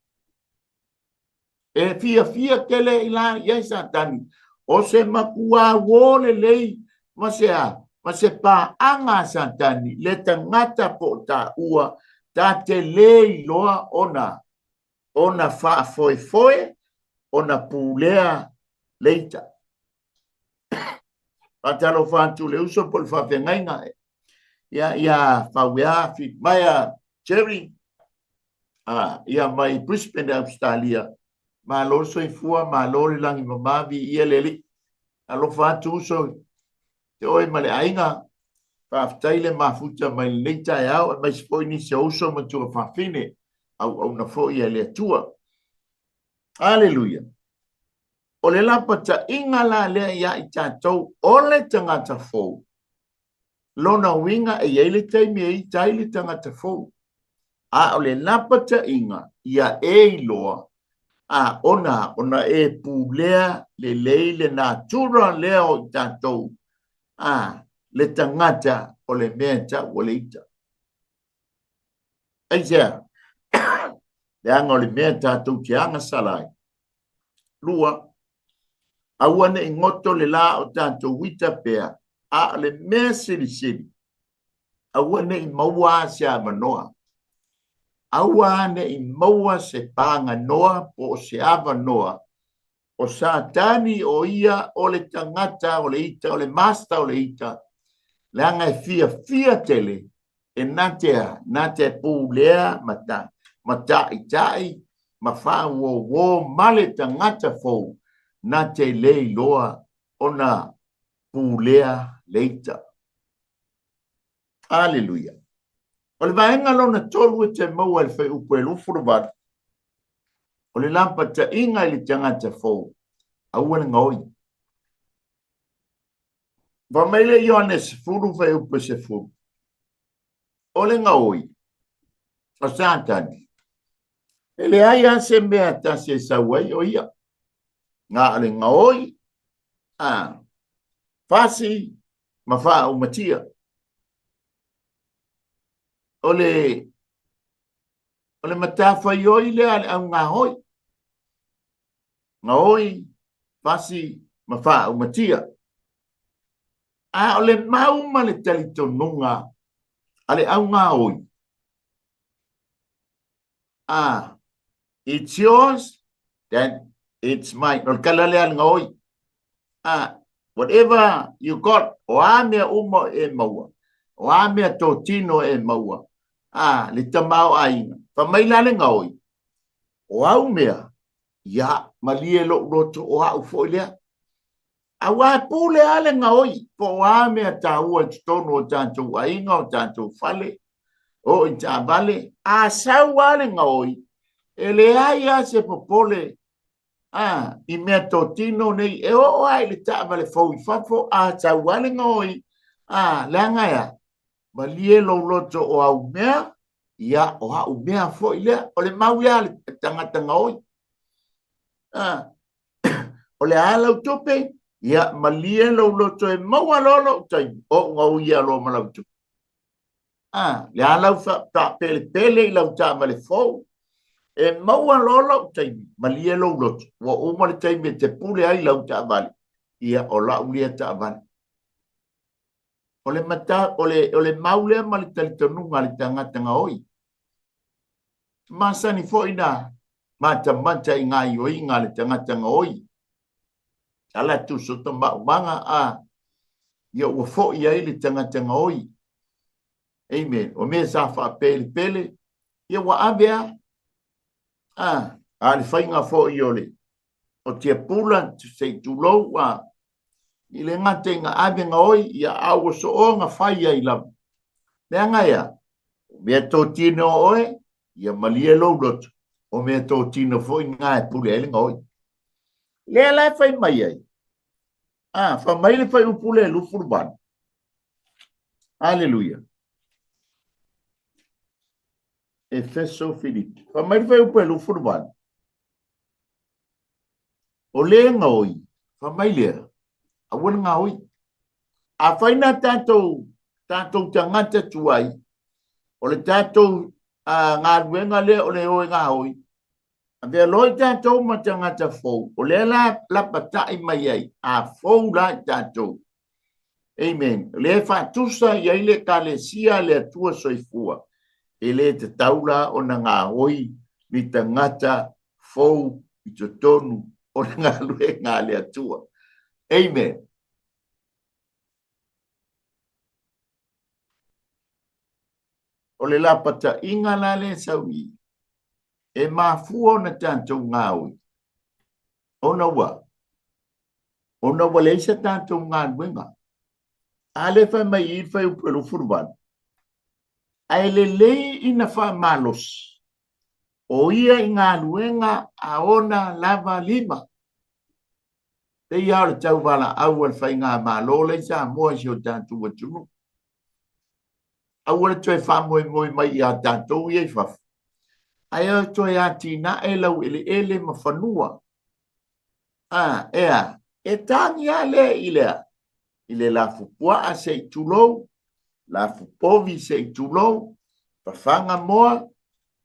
E fia kele ila iai satani. O se makua wole lei ma se pa anga satani. Le tangata po ta ua ta te le loa ona. ona whaafoefoe, ona pūlea leita. Patalo whantu le uso pol whawhengainga ia whawea fit maya Jerry ia mai Brisbane, Australia. Ma lo soifua, ma lo le langi mamavi ia leli. Alo whantu uso te oe male ainga whaaftaile mafuta mai leita e au mai spoi ni se uso ma tua whawhine au na fo ia le tua. Hallelujah. O le lapata inga la lea ia i tātou o le tangata fōu. Lona winga e iele taimi e i taile tangata fōu. A o le lapata inga ia e iloa. A ona e pūlea le leile nā tura lea o i tātou. A le tangata o le mea ta o le ita. Aisea, le anga o le mea tātou ki anga salai. Lua, awane i ngoto le la o tātou wita pea, a le mea siri siri. Awane i maua se a manoa. Awane i maua se panga noa po se ava noa. O satani o ia o le tangata o le ita, o le masta o le ita. Le anga e fia tele, e nate pūlea mata i tai, ma wha wo male tangata fōu. Na te lei loa ona pūlea leita. Hallelujah. O le vaenga lona tolu e te maua le whai upo e lufuru wadu. O le lampa ta inga i le tangata fōu. Aua ngoi. Va meile Ioannes furu whai upo se furu. O le ngoi. O satani. Ele ai se mea ta se sawai o ia. Ngā ale ngoi, whasi, ma wha o matia. O le matawhai oi le ale au ngā hoi. Ngā hoi, whasi, ma wha o matia. O le mauma le talito nunga, ale au ngā hoi. It's yours, then it's mine. No kalale al ngoi. Whatever you got, o amea uma e maua. O amea totino e maua. Le tamau ainga. Fa mailale ngoi. O au mea. Ya, malie lo roto o au foilea. Awa pule ale ngoi. Po amea ta ua tono o tanto ainga o tanto fale. O ita vale. Sau ale ngoi. Ele aia se popole. I mea totino nei, e o ai le taama le fau I fafo, tauale ngoi, le angaia, ma lie lo loto o au mea, ia o au mea fo I lea, o le mauia le tangata ngoi. O le ala utope, ia ma lie lo loto e maua lolo, o ngau ia lo malautu. Le ala ufa, pele I lau taama le fau, e maua lolo taimi, malie lo loto. Wa uma le taimi te pule ai lau ta vale. Ia o la ulia ta vale. O le mata, o le maulea ma le talitonunga le tangata oi. Masani fo ina, mata I ngā ioi ngā le tangata oi. Ala tu soto manga ia ua fo I ai le tangata oi. Amen. O me sa fa pele, ia wa avea, le whainga fo I ole. O tia pula, se tulo, I le ngate ngā abenga oi, ia au so o ngā whaia I lam. Mea ngaia, mea tō tino oe, ia malie lo loto. O mea tō tino fo I ngā e pule ele ngā oi. Lea lai whai mai ai. Wha mai le whai upule e lufurban. Hallelujah. Efeso Filipi. Wha mai le whai upule e lufurban. O le ngā oi, wha mai lea, a wana ngā oi. A whaina tātou tangata tuai, o le tātou ngā ruenga lea o le oi ngā oi. A vea loi tātou ma tangata fōu, o le la patai mai ai, a fōu la tātou. Amen. Le whātusa I aile ka le sia le atua soifua, e le te taula o na ngā oi, li tangata fou i to tonu o le ngā lue ngā le atua. Amen. O le lapata inga la le saui, e mafua na tātou ngāui. Ona wa leisa tātou ngā luenga. Ale fai mai I fai upelu furban. Ai le lei ina fai malos. O ia I ngā luenga a ona lava lima. Te ia le tau wala au al fai ngā malo leisa moa si o tātou watunu. Au le toi wha moi mai I a tātou iei fafu. Ai au toi a tina e lau ele ma whanua. Ea, e tangi a le ilea. Ile la fupua a se tulou, la fupovi se tulou, pafanga moa,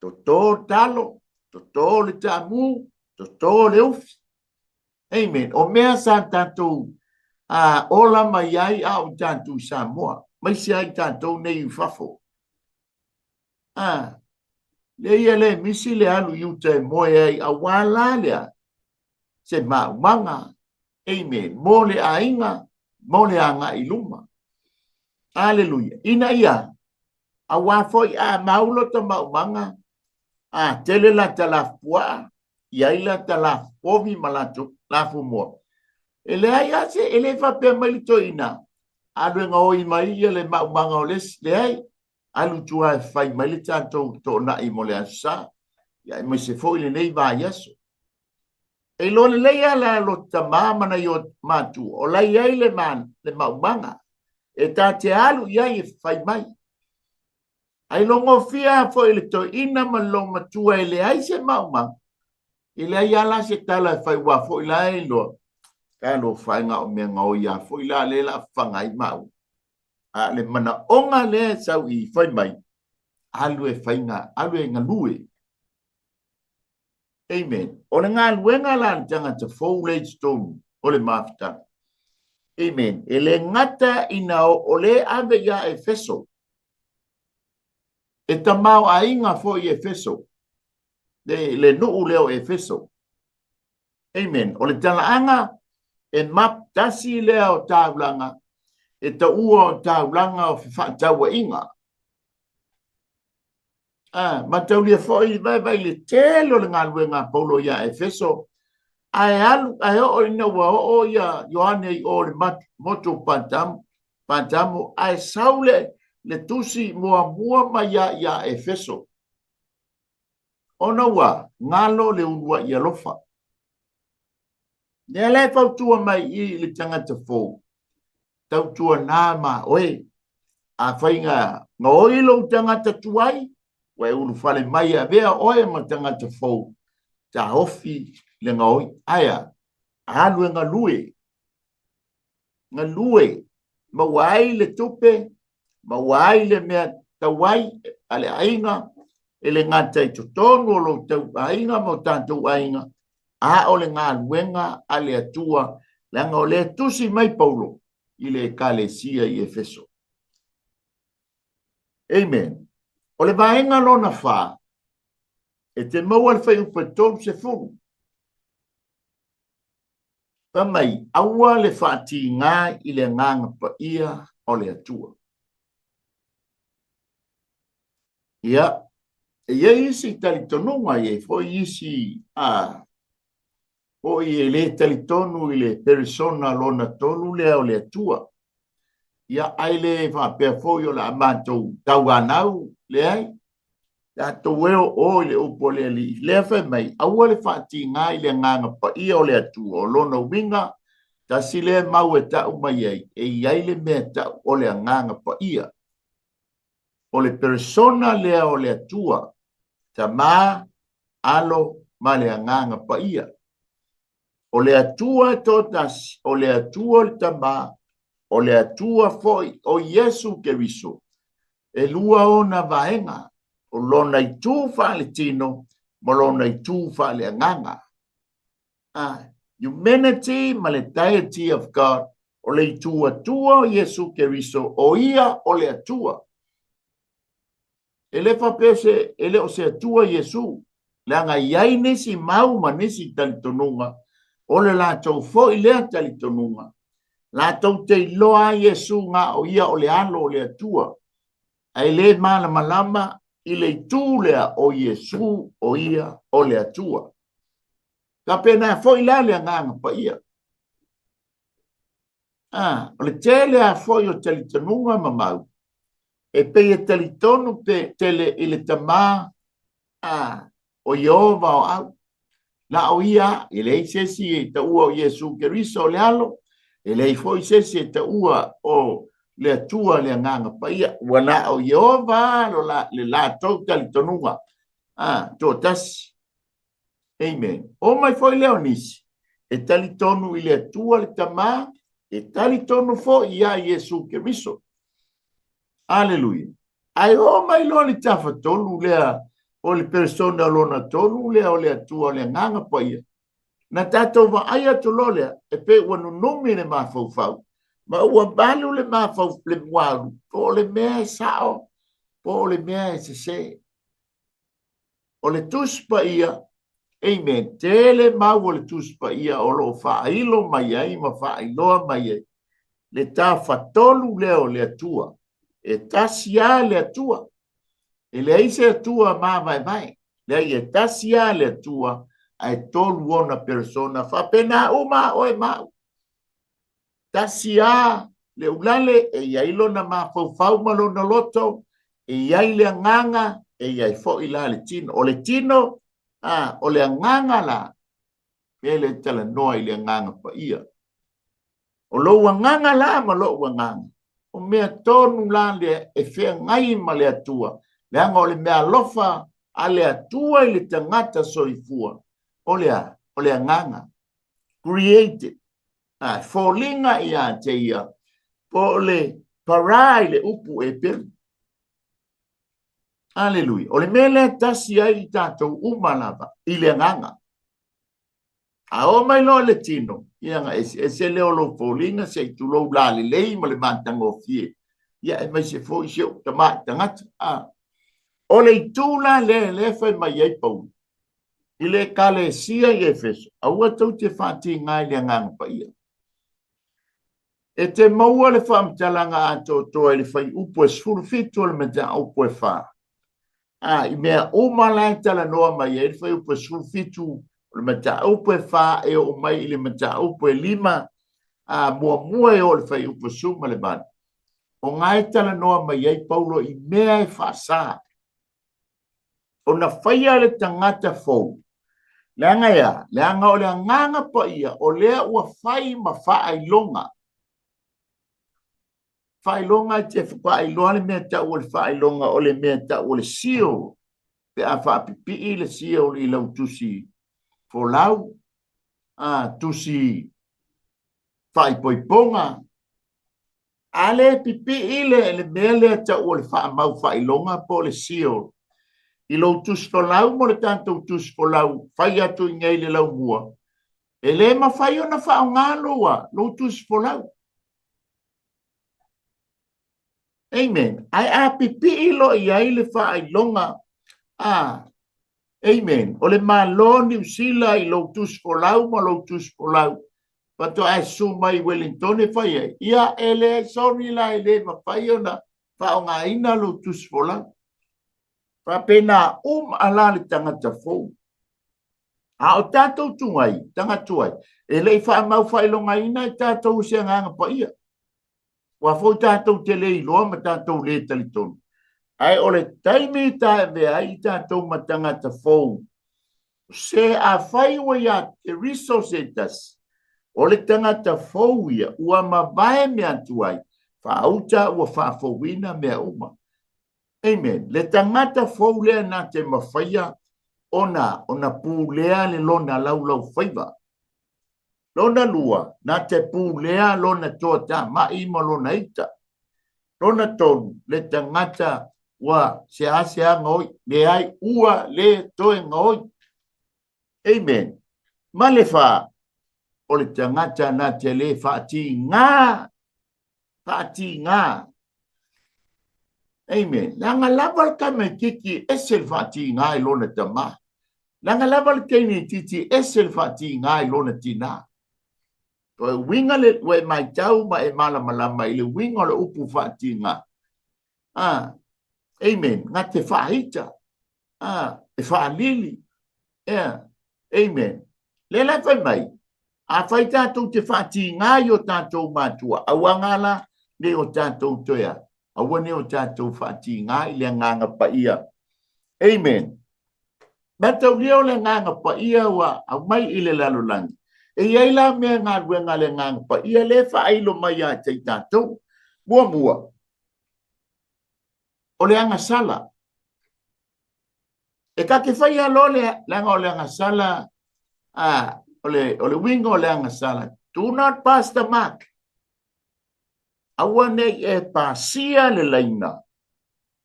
toto talo, toto le tamu, toto le ufi. Amen. O mea sa tātou ola mai ai au tātou sa moa. Mai se ai tātou nei ufafo. Le ia le misi le alu iuta e moe ai a wala lea. Se maumanga. Amen. Mo le ainga. Mo le anga I luma. Aleluia. Ina ia. A wafoi a maulo ta maumanga. Tele la talafua. Iai la talafovi malatu. Lafu mua. Ele ai ase. Ele fape malito ina. Alu nga oi mai ia le maumanga o les. Le ai. Alu tua e fai malita to na I mo le asa. Iai mai se foi le nei va yeso. E lo le leia la lo tamama na yo matu. O la iai le man, le maumanga. E ta te alu iai e fai mai. Ai lo ngofia fo ile to ina ma lo matua ele ai se maumanga. Ile ai ala se tala e fai wa fo ila e lo. Ka lo fai nga o mea nga o ia fo ila le la whangai mau. Le mana onga le sau I fai mai. Alu e fai nga, alu e nga lue. Amen. O le ngā luenga la tanga te fou le stone o le mafta. Amen. E le ngata ina o le ave ia Efeso. E tamau a inga fo I Efeso. Le nuu leo Efeso. Amen. O le talaanga e map tasi leo taulanga. E ta ua o taulanga o whataua inga. Mataulia foi vai le telo le ngaluenga Paulo ia Efeso ai alu ai o ina wa o ia Ioane o le moto pantamu ai saule le tusi mua mai ia Efeso ona wa ngalo le unwa ia lofa ne le fautua mai I le tangata fo tautua nama oe a fainga ngoi lo tangata tuai Wai ulu fale mai a vea oe ma tangata fau. Ta hofi le ngoi. Aya. Alu nga lue. Nga lue. Ma wai le tupe. Ma wai le mea tawai. Ale ainga. Ele ngata I tutonu lo tau ainga mo tantu ainga. O le ngā luenga ale atua. Langa o le tusi mai Paulo. I le kalesia I Efeso. Amen. O le vaenga lona wha, e te maua le whai upa tolu se furu. Pamai, aua le whaati ngā I le nganga pa ia o le atua. Ia, ia isi talitonunga ie, fo isi o ie le talitonu I le persona lona tonu le o le atua. Ia aile whapea fo yo la amatou tau anau, le ai. Tato weo o le upo le li. Le whai mai, aua le whaati ngā I le nganga pa ia o le atua. O lona winga, ta si le mau e tau mai ai. E iai le mea tau o le nganga pa ia. O le persona lea o le atua. Ta maa, alo, ma le nganga pa ia. O le atua totas, o le atua le ta maa. O le atua foi o Yesu Keriso. E lua o na vaenga. O lona I tū whale tino, mo lona I tū whale anganga. Humanity ma le deity of God. O le tū atua o Yesu Keriso. O ia o le atua. E le whapese, e le o se atua Yesu. Langa iai nisi mau ma nisi talitonunga. Ole la tau fo i lea talitonunga. La tau te loa Yesu nga o ia o le alo o le atua. Ai le mana malama i le tū lea o Yesu o ia o le atua. Ka pena fo i la lea nganga pa ia. O le tele a fo i o talitonunga ma mau. E pe e talitonu pe tele i le tamā o Iova o au. La o ia, e le sesi e ta ua o Yesu Keriso le alo, e le foi sesi e ta ua o le atua le nganga pa ia, wana o Iova lo le la tau talitonunga. Tō tasi. Amen. O mai foi leo nisi. E talitonu i le atua le tamā, e talitonu fo ia Yesu Keriso. Aleluia. Ai o mai lo li tafa tonu lea o le persona lona tonu lea o le atua le nganga pa ia. Na tatou wa aia to lo lea e pe wanu numi le mafaufau. Ma ua balu le mafau le muaru. Po le mea e sao. Po le mea e se. O le tuspa ia. Amen. Tele mau o le tuspa ia o lo whailo mai ai ma whailoa mai ai. Le ta fatolu leo le atua. E tasia le atua. E le aise atua ma vai. Le e tasia le atua ai tolu ona persona fa pena uma o e mau. Tasia le ulale e iailo na ma fau malo na loto e iai le nganga e iai fo ila le tino. O le tino o le nganga la e le tala noa i le nganga pa ia. O lo nganga la ma lo nganga. O mea tonu la le e fea ngai ma le atua. Le anga o le mea lofa a le atua i le tangata soifua. O le nganga. Created. Fōlinga i a te ia. Po le parai le upu e pelu. Aleluia. O le mele tasi ai i tātou umalava i le nganga. A o mai lo le tino. Ianga e se leo lo fōlinga se i tu lo la le lei ma le mantango fie. Ia e mai se fō i seo tangata. O le itula le fai mai ai pau. I le kale sia i Efeso. Aua tau te whāti ngai le nganga pa ia. E te maua le whaamtalanga ato toa le whai upo e sfurfitu le meta upo e wha. I mea o malai tala noa mai e le whai upo e sfurfitu le meta upo e wha e o mai le meta upo e lima mua e o le whai upo suma le bani. O ngai tala noa mai e paulo i mea e wha sa. O na whaia le tangata fau. Leanga o le nganga pa ia o lea ua whai ma wha ai longa. Whailonga te whailonga le mea tau o le whailonga o le mea tau o le sio. Pe a whapipi i le sio i lau tusi folau. Tusi whaipoiponga. Ale pipi i le mea lea tau o le whaamau whailonga po le sio. I lau tusi folau mo le tantou tusi folau. Whai atu i ngai le lau mua. E le ma whai o na whaongaloa. Lau tusi folau. Amen. Ai a pipi ilo i ai le whailonga. Amen. O le malo ni usila i loutus folau ma loutus folau. Pato ai suma i Wellington e whai ai. Ia ele soni la ele ma whai ona whaonga ina loutus folau. Pa pena ala le tangata fou. A o tātou tungai, tangatuai. Ele i whaamau whailonga ina i tātou se nganga pa ia. Wa fo tātou te lei loa ma tātou le talitonu. Ai o le taimi tā e vea i tātou matanga ta fou. Se a whai wa ia te riso se tas. O le tangata fou ia ua mawae mea tuai. Whaauta ua whaafowina mea uma. Amen. Le tangata fou lea na te mawhaia ona pū lea le lona laulau whaiva. Lona lua, na te pū lea lona toa tā, ma ima lona ita. Lona tonu, le tangata wa se asea ngoi, le ai ua le toe ngoi. Amen. Ma le wha, o le tangata na te le whaati ngā. Whaati ngā. Amen. Langa lawal ka me kiki esel whaati ngā i lona tama. Langa lava le teini titi ese le fati ngai lona tina. Ko winga le we mai tau ma e mala malama ile winga le upu fati nga. Amen. Nga te whaita. E whaalili. Amen. Le la fai mai. A fai tātou te whati ngai o tātou mātua. Awangala ne o tātou toia. Awane o tātou whati ngai le nganga pa ia. Amen. Matau leo le nganga pa ia wa au mai ile lalolangi. E iai la mea ngā ruenga le nganga pa ia le whailo mai a te tātou. Mua mua. O le anga sala. E ka ke whai alo le langa o le anga sala. O le winga o le anga sala. Do not pass the mark. Awane e pasia le laina.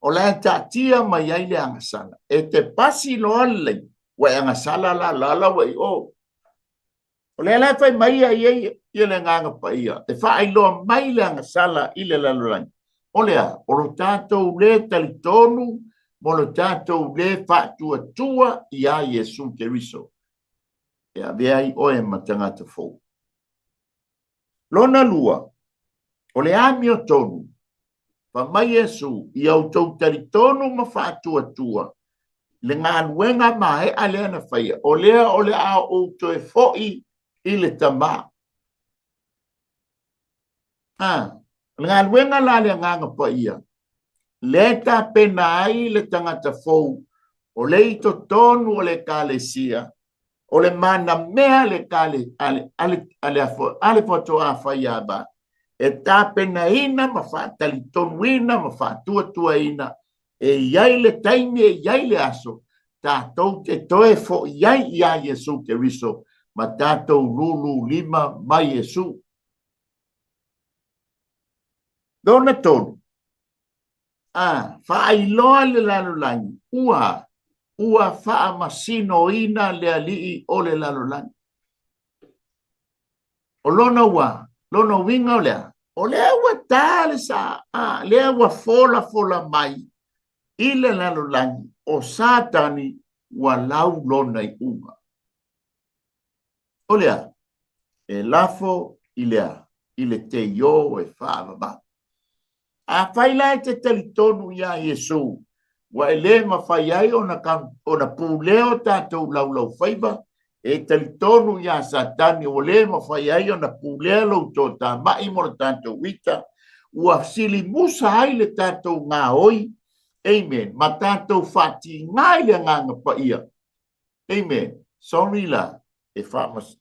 O la tatia mai ai le anga sala. E te pasi lo alei. Wa anga sala la wai o. O le la fai mai ai i le nganga pa ia. Te whai loa mai le anga sala i le lalolangi. O lea, o lo tātou le talitonu, mo lo tātou le whātua tua i a Yesu Keriso. E a veai oe matangata fōu. Lona lua, o le ami o tonu, pa mai Yesu i au tau talitonu ma whātua tua, le ngā nuenga mai a lea na whaia, o lea o le a o toe fōi i le tamā. Ngā luenga la le nganga pa ia. Le ta pena ai le tangata fōu. O le ito tonu o le kālesia. O le mana mea le kāle. Ale foto a whaia ba. E ta pena ina ma whaatali tonu ina ma whaatua tua ina. E iai le taimi e iai le aso. Tātou te toe fo iai ia Yesu Keriso. Ma tātou lulu lima mai Yesu. Dona tonu. Whaailoa le lalolangi. Ua wha masino ina le alii o le lalolangi. O lona winga o lea. O lea ua tāle sa. Lea ua fola mai. I le lalolangi. O Satani ua lau lona i unga. O lea. E lafo i lea. I le te yo e whaavaba. A whaila e te talitonu ia Yesu. Wa ele ma whaiai o na pūleo tātou laulau whaiva. E talitonu ia Satani o le ma whaiai o na pūleo lau tō tā mai mo na tātou wita. Ua sili musa ai le tātou ngā oi. Amen. Ma tātou whati ngai le nganga pa ia. Amen. Sorry la. E whamas.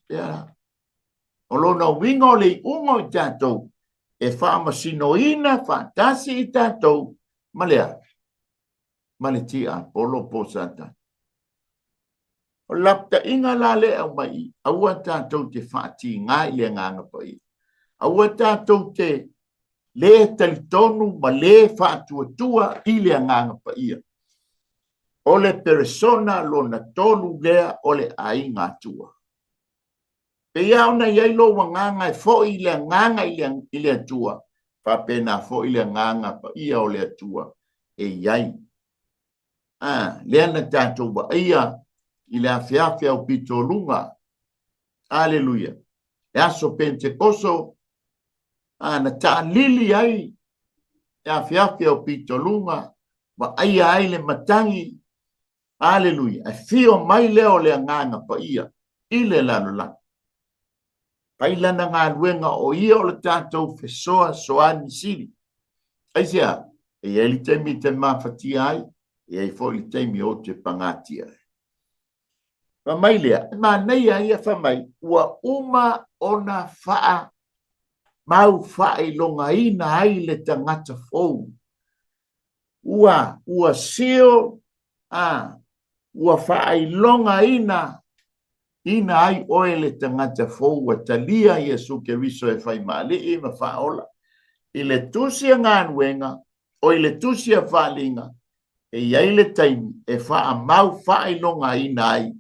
O lona winga o le ungo i tātou. E whamasinoina, whaatasi i tātou, malea, maletia, polo posata. O lapta inga la le au mai, aua tātou te whaati ngai le nganga pai. Aua tātou te le talitonu, ma le whaatua tua i le nganga pai. O le persona lo na tonu lea o le ainga tua. Pe ia ona iai lo wanganga e fo i le nganga i le atua. Pa pena fo i le nganga pa ia o le atua. E iai. Lea na tātou wa ia i le awhiawhia o pito lunga. Aleluia. E aso Pentekoso. Na tā lili ai. E awhiawhia o pito lunga. Wa aia ai le matangi. Aleluia. E fio mai leo le nganga pa ia. I le lanolang. Pailana ngā luenga o ia o le tātou whesoa soani siri. Aisia, e li teimi te mawhati ai, e fo li teimi o te pangatia. Ma mai lea, ma nei ai a whamai, ua uma ona whaa, mau whaa i longa ina ai le tangata fōu. Ua sio, ua whaa i longa ina ai oe le tangata fōu a talia Yesu Keriso e whai maali i ma whaola. I le tusia ngānuenga, o i le tusia whalinga, e iai le taimi e wha mau wha i longa ina ai.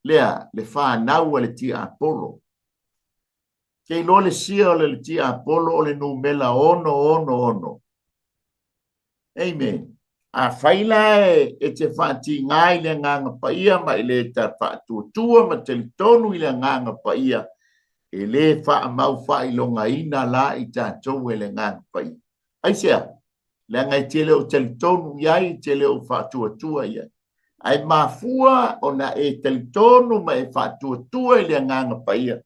Lea, le wha nau le tia Apollo. Kei lo le sia o le tia Apollo o le numela ono. Amen. a faila e te whaati ngai le nganga paia ma i le ta whaatua ma te tonu i le nganga paia e le wha mau wha i longa ina la i tātou e le nganga paia. Aisea, le ngai te leo te tonu iai te leo whaatua iai. Ai mafua ona e te tonu ma e whaatua i le nganga paia.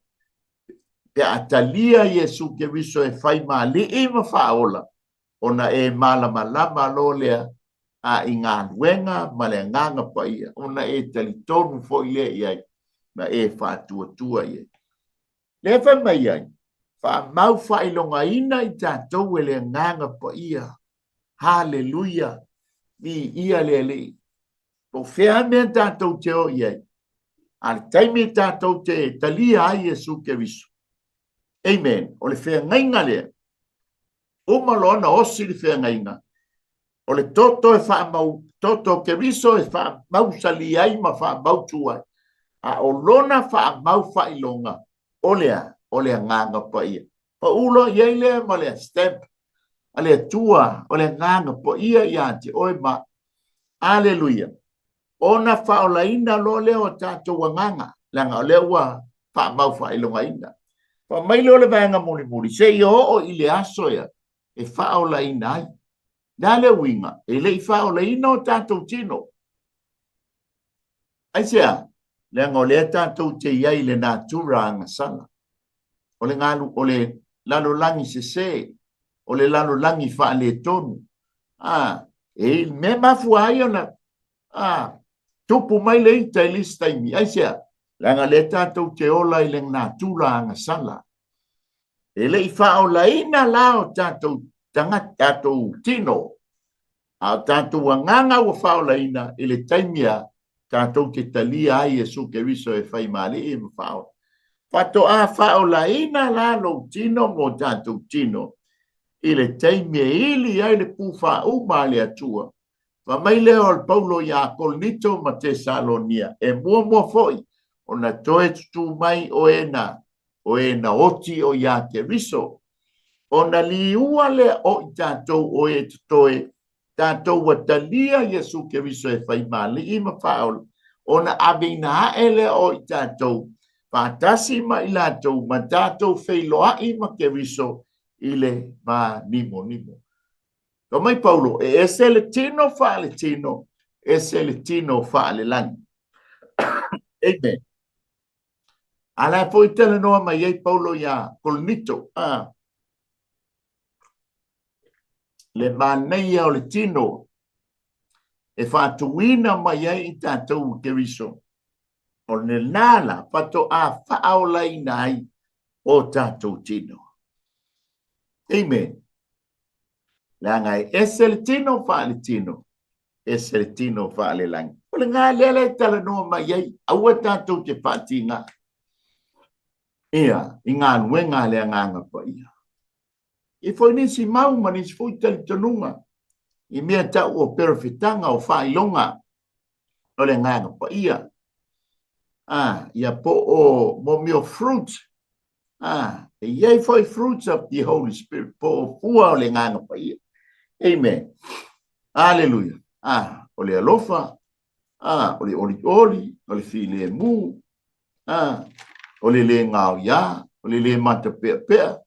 Pe atalia Yesu ke viso e whai ma li i ma whaola ona e malama lo lea a inga wenga ma le nganga paia ona e tali tonu fo ile iai na e whaatua iai. Le wha mai iai, wha mau whailonga ina i tātou e le nganga paia. Hallelujah. Ni ia le. Po whea mea tātou te o iai. Al taimi tātou te talia ai Yesu ke viso. Amen. O le whea ngainga lea. O malona osi le whea ngainga. O le toto e wha mau, toto ke viso e wha mau sali ai ma wha mau tuai. A o lona wha mau whailonga. O lea nganga paia. Pa ulo iei lea ma lea stamp. A lea tua, o lea nganga paia iante. Oi ma. Alleluia. Ona wha o la ina lo lea o tātou wanganga. Langa o lea wa wha mau whailonga ina. Pa mai leo le vanga muri. Se i o ile aso ya. E wha o la ina ai. Nale winga, e le wha o le ina o tātou tino. Aisea, le ngo le tātou te iai le nātura anga sala. O le ngalu, o le lalo langi se, o le lalo langi wha le tonu. E me mafu ai ona, tupu mai le ita i lista imi. Aisea, le nga le tātou te ola i le nātura anga sala. E le wha o la ina la o tātou tātou tino. A tātou nganga ua whaolaina i le taimia tātou te talia ai Yesu ke viso e whai mali e mwhao. Whato a whaolaina la lo tino mo tātou tino i le taimia ili ai le puwha umale atua. Wa mai leo al Paulo ia kolnito ma te Salonia e mua foi o na toe tutu mai o ena oti o ia ke viso. O na liua le o i tātou o e tutoe tātou watalia Yesu ke viso e whai mali i mawhaol. O na abina ele o i tātou. Pātasi ma i lātou, ma tātou whailoa i ma ke viso i le ma nimo. Ka mai Paulo, e ese le tino wha le tino, ese le tino wha le langi. Amen. Ala e fwoi tele noa mai ei Paulo ia kolnito. Le manei o le tino e whātuina mai ai i tātou ke viso. O le nāla pato a whaolai nai o tātou tino. Amen. La ngai ese le tino wha le tino. Ese le tino wha le langi. O le ngā lele tala noa mai ai aua tātou te whātinga. Ia, i ngā nuenga le nganga pa ia. I foi nisi mau ma nisi foi tali tonunga. I mea tau o perfitanga o whailonga. O le nganga pa ia. Ia po o momio fruit. E iei foi fruits of the Holy Spirit. Po o fua o le nganga pa ia. Amen. Hallelujah. O le alofa. O le oli. O le file mu. O le ngau ya. O le mata pea.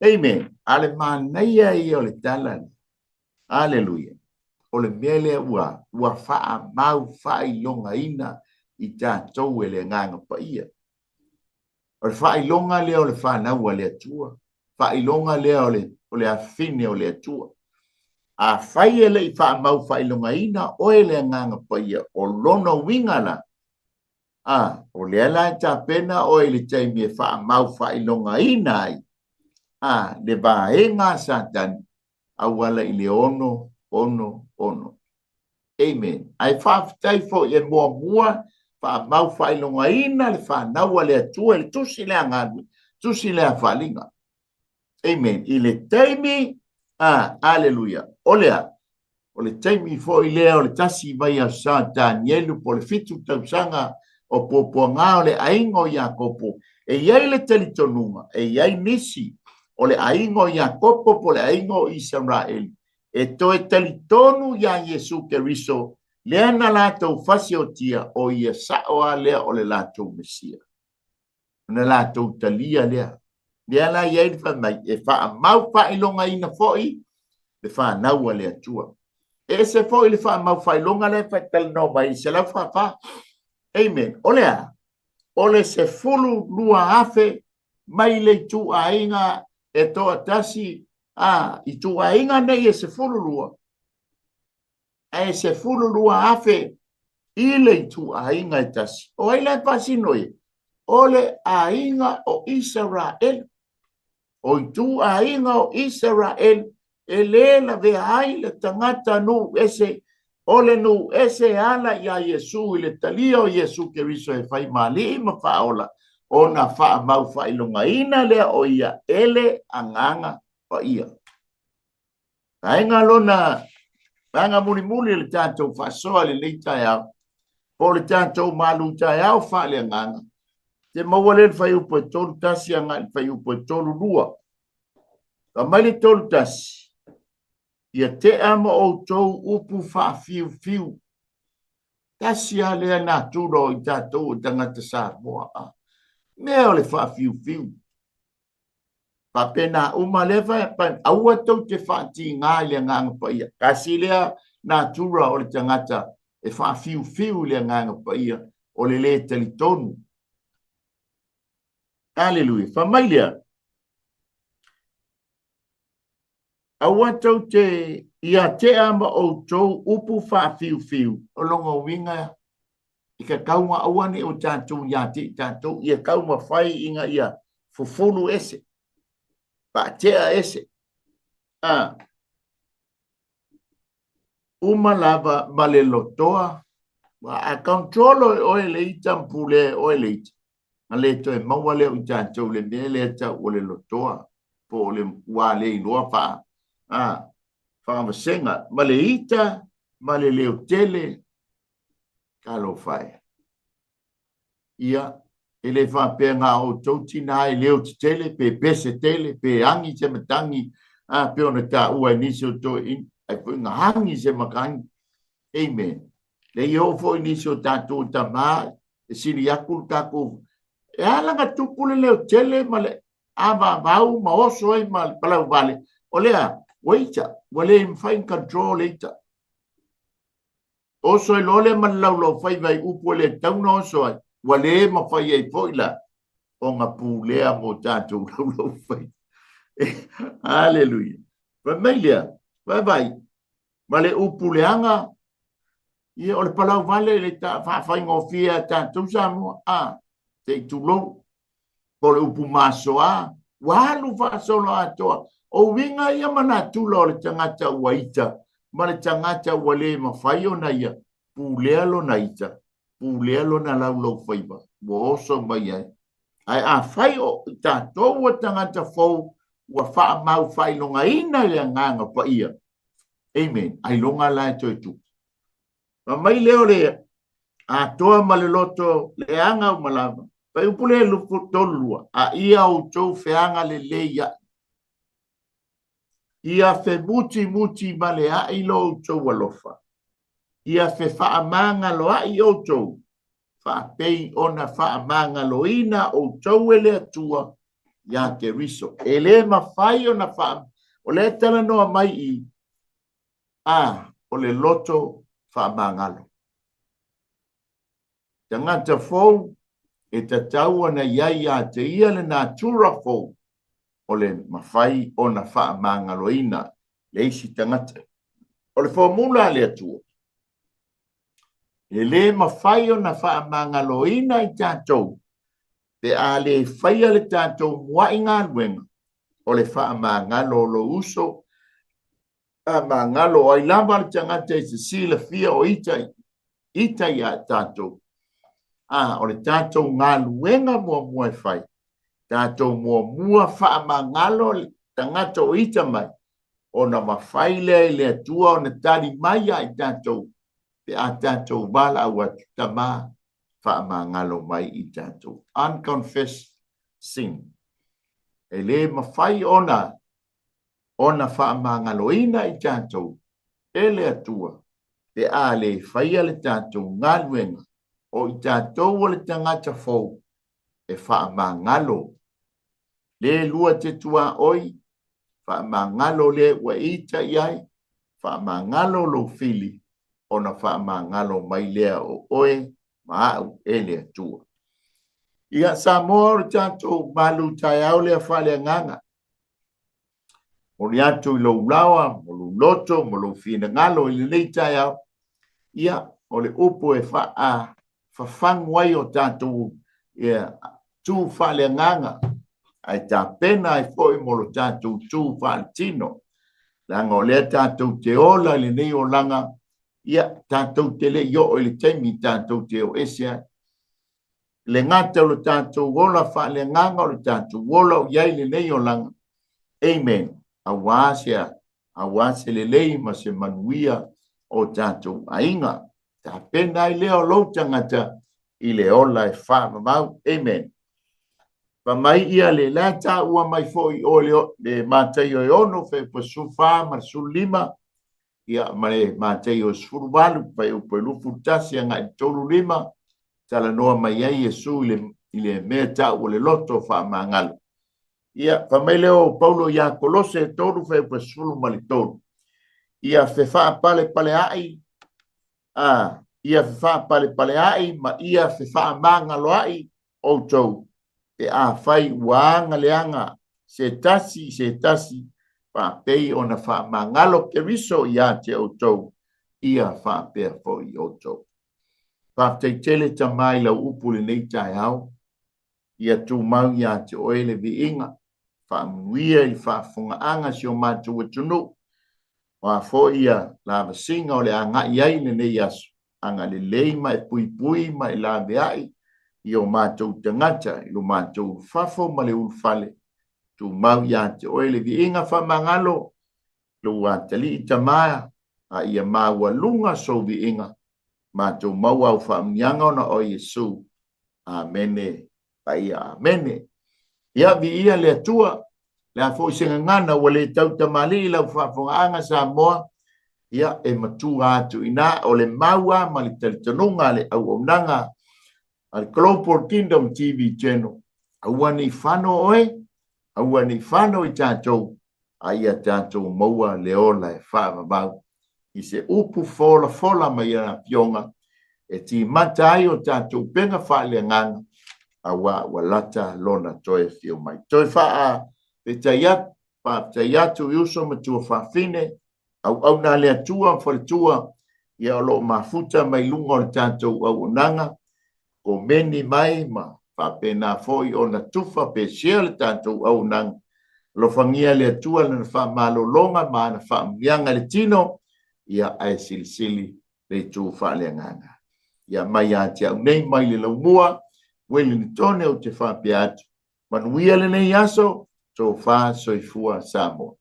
Amen. Ale manaya i o le talani. Hallelujah. O le mele ua faa mau fai longa ina i tātou e le nganga pa ia. O le fai longa lea o le whanau le atua. Fai longa lea o le afine o le atua. A fai ele i faa mau fai longa ina o e le nganga pa ia. O lona wingala. O le ala e tā pena o e le taimi e faa mau fai longa ina ai. Le vaenga Satan awala i le ono. Amen. Ai whaafitai fo e mua wha mau whailonga ina le whanaua le atua le tusi le anganu, tusi le awhalinga. Amen. I le taimi, aleluia. Olea, o le taimi fo i lea o le tasi vai a sa Danielu po le fitu tausanga o popo ngā o le aingo Iakopo. E iai le telitonunga, e iai nisi o le aingo Iakopo po le aingo Israel. e toe talitonu ia Iesu Keriso, lea na lātou fasiotia o ia saoa lea o le lātou Mesia. Na lātou talia lea. Lea la iei le whamai, e wha mau whailonga ina foi, le wha naua lea tua. E se foi le wha mau whailonga lea whaital no mai, se lau wha. Amen. Olea, ole se fulu lua afe, mai le tu ainga e toa tasi, i tu ainga nei e se fulu lua. E se fulu lua afe, i le tu ainga e tasi. O ai le pasino e, ole ainga o Israel. O i tu ainga o Israel, e le la vea ai le tangata nu ese, ole nu ese ala ia Yesu, i le talia o Yesu Keriso e fai mali ma faola, o na faa mau fai lunga ina lea o ia ele anganga pa ia. Ainga lona, anga muli muli le tātou faa soa le leita iau, po le tātou malu ta iau faa le anganga. Te mawale le fai upo e tolu tasi anga le fai upo e tolu lua. Ka mai le tolu tasi. Ia te ama o tou upu wha fiu fiu. Tasi a lea nā tūro i tātou o tangata Samoa. Mea o le wha fiu fiu. Pa pena uma lewa e pan aua tau te wha ti ngā lea nganga pa ia. Kasi lea nā tūra o le tangata e wha fiu fiu lea nganga pa ia o le le tali tonu. Alleluia. Whamai lea. Aua tau te ia te ama o tau upu wha fiu fiu o longa winga i ka kaunga awane o tātou ia te tātou ia kaunga whai inga ia fufulu ese pa tea ese uma lava male lotoa a controlo o e leita mpule o e leita ma le to e mawale o tātou le mele ta o le lotoa po le wale inoa wha whamasenga, ma le ita, ma le leo tele, kalo whai. Ia, ele whapea ngā o tautina e leo te tele, pe pese tele, pe angi se matangi, pe ona tā ua nisi o to in, ai pui ngā hangi se makangi. Amen. Le iho fo nisi o tātou ta mā, e siri akul kako, e alanga tupule leo tele, ma le ava vau, ma oso e, ma palau vale, o lea, waita, wale mfai control ita. Oso e lole man lau fai vai upo le tauna oso ai. Wale ma fai ai poila. O ngā pūlea mo tātou lau fai. Hallelujah. Familia, vai. Wale upo leanga. Ia o le palau vale le ta fai ngofia tātou Samoa. Te tulo. Po le upo masoa. Walu fa solo atoa. O winga ia mana tula o le tangata waita, ma le tangata wale ma whai o na ia, pūlea lo na ita, pūlea lo na lau whaiba, wo oso mai ai. Ai a whai o tātou o tangata whau, wa wha mau whai longa ina le nganga pa ia. Amen. Ai longa lai toi tu. Ma mai leo le, a toa ma le loto le anga o malama, pai upule lupu tolua, a ia o tau whianga le leia. Ia fe muti ma le ai lo tau alofa. Ia fe whaamanga lo ai o tau. Whaapei ona whaamanga lo ina o tau ele atua ia ke riso. Ele ma whai ona wha. O le tala noa mai i. O le loto whaamanga lo. Tangata fau e ta tau ana iai a te ia le nā tura fau. O le mawhai o na wha mangaloina le isi tangata. O le formula le atua. Le mawhai o na wha mangaloina i tātou. Te a le whaia le tātou mua i ngā luenga. O le wha mangalo lo uso. A mangalo ai lava le tangata i se sila fia o ita i a tātou. O le tātou ngā luenga mua e whai. Tātou mua wha mangalo tangata o ita mai. O na mawhaile le atua o na tari mai ai tātou. Pe a tātou wala au atu tamā wha mangalo mai i tātou. Unconfessed sin. E le mawhai ona ona whaamangaloina I tātou, ele atua, te a le whaia le tātou ngaluenga, o I tātou o le tangata fau, e whaamangalo, le lua te tua oi, whaamangalo le wa ita iai, whaamangalo lo fili, ona whaamangalo mai lea o oe, maau ele atua. Ia sa moa o tātou malu tai au lea whale nganga, o le atu I lo ulawa, mo lo loto, mo lo fina ngalo I le leitai au, ia o le upo e whawhangwai o tātou ia tū whale nganga, ai tā pena ai foi mo lo tātou tū whale tino, langa o lea tātou te ola le nei o langa, ia tātou te le yo o le teimi tātou te o esia, le ngata o le tātou wola whale nganga o le tātou wola o iai le nei o langa, amen. Awase le lei ma se manuia o tātou ainga. Tā pena I leo lo tangata I le ola e whamamau. Amen. Pa mai ia le lata ua mai foi o le mātai o ono fe pasu wha ma su lima. Ia ma le mātai o sfuru walu pa o pe lufu tasi anga I tolu lima. Tala noa mai ai Yesu I le mea ta o le loto whamangalo. Ia, whamele Paulo ia kolose tolu fe pasulu mali tolu. Ia whewha pale ai. Ia whewha pale ai, ma ia whewha mangalo ai o tau. E whai waanga leanga se tasi, pa pei o na wha mangalo ke riso ia te o tau. Ia wha pea fo I o tau. Pa te tele tamai la upule nei tai au. Ia tu mau ia te oele vi inga. Whamuia I whafungaanga si o mātua tunu. Wa fo ia la vasinga o le anga iai le nei asu. Anga le leima e pui ma I la veai. I o mātou tangata, I o mātou whafo ma le ulfale. Tu mau ia te oele vi inga whamangalo. Lu a tali I tamaya. A ia maua lunga so vi inga. Mātou maua au whaamianga ona o Yesu. Amene. Pai amene. Ia vi ia le atua, le a fo singa ngana wa le tau tamali lau whafonga sa moa, ia e matua atu ina o le maua ma le talitanunga le au omnanga al Global Kingdom TV channel. Awani whano oe, awani whano I tātou, aia tātou maua le ola e whaamabau. I se upu fola mai ana pionga, e ti matai o tātou penga whaale ngana, awa walata lona toe fio mai. Toe faa pe tayat, pa tayatu yuso matua whawhine, au na lea tua, whaletua, ia olo mafuta mai lunga o tātou au onanga, ko meni mai ma, pa pena foi o na tufa pe shea le tātou au onanga, lo fangia lea tua na wha malo longa, ma na wha mianga le tino, ia ai silisili le tu wha lea nganga. Ia mai ati au nei mai le lau mua, wele ni tone o te whapea atu. Manuia le nei aso, tō wha soifua Samoa.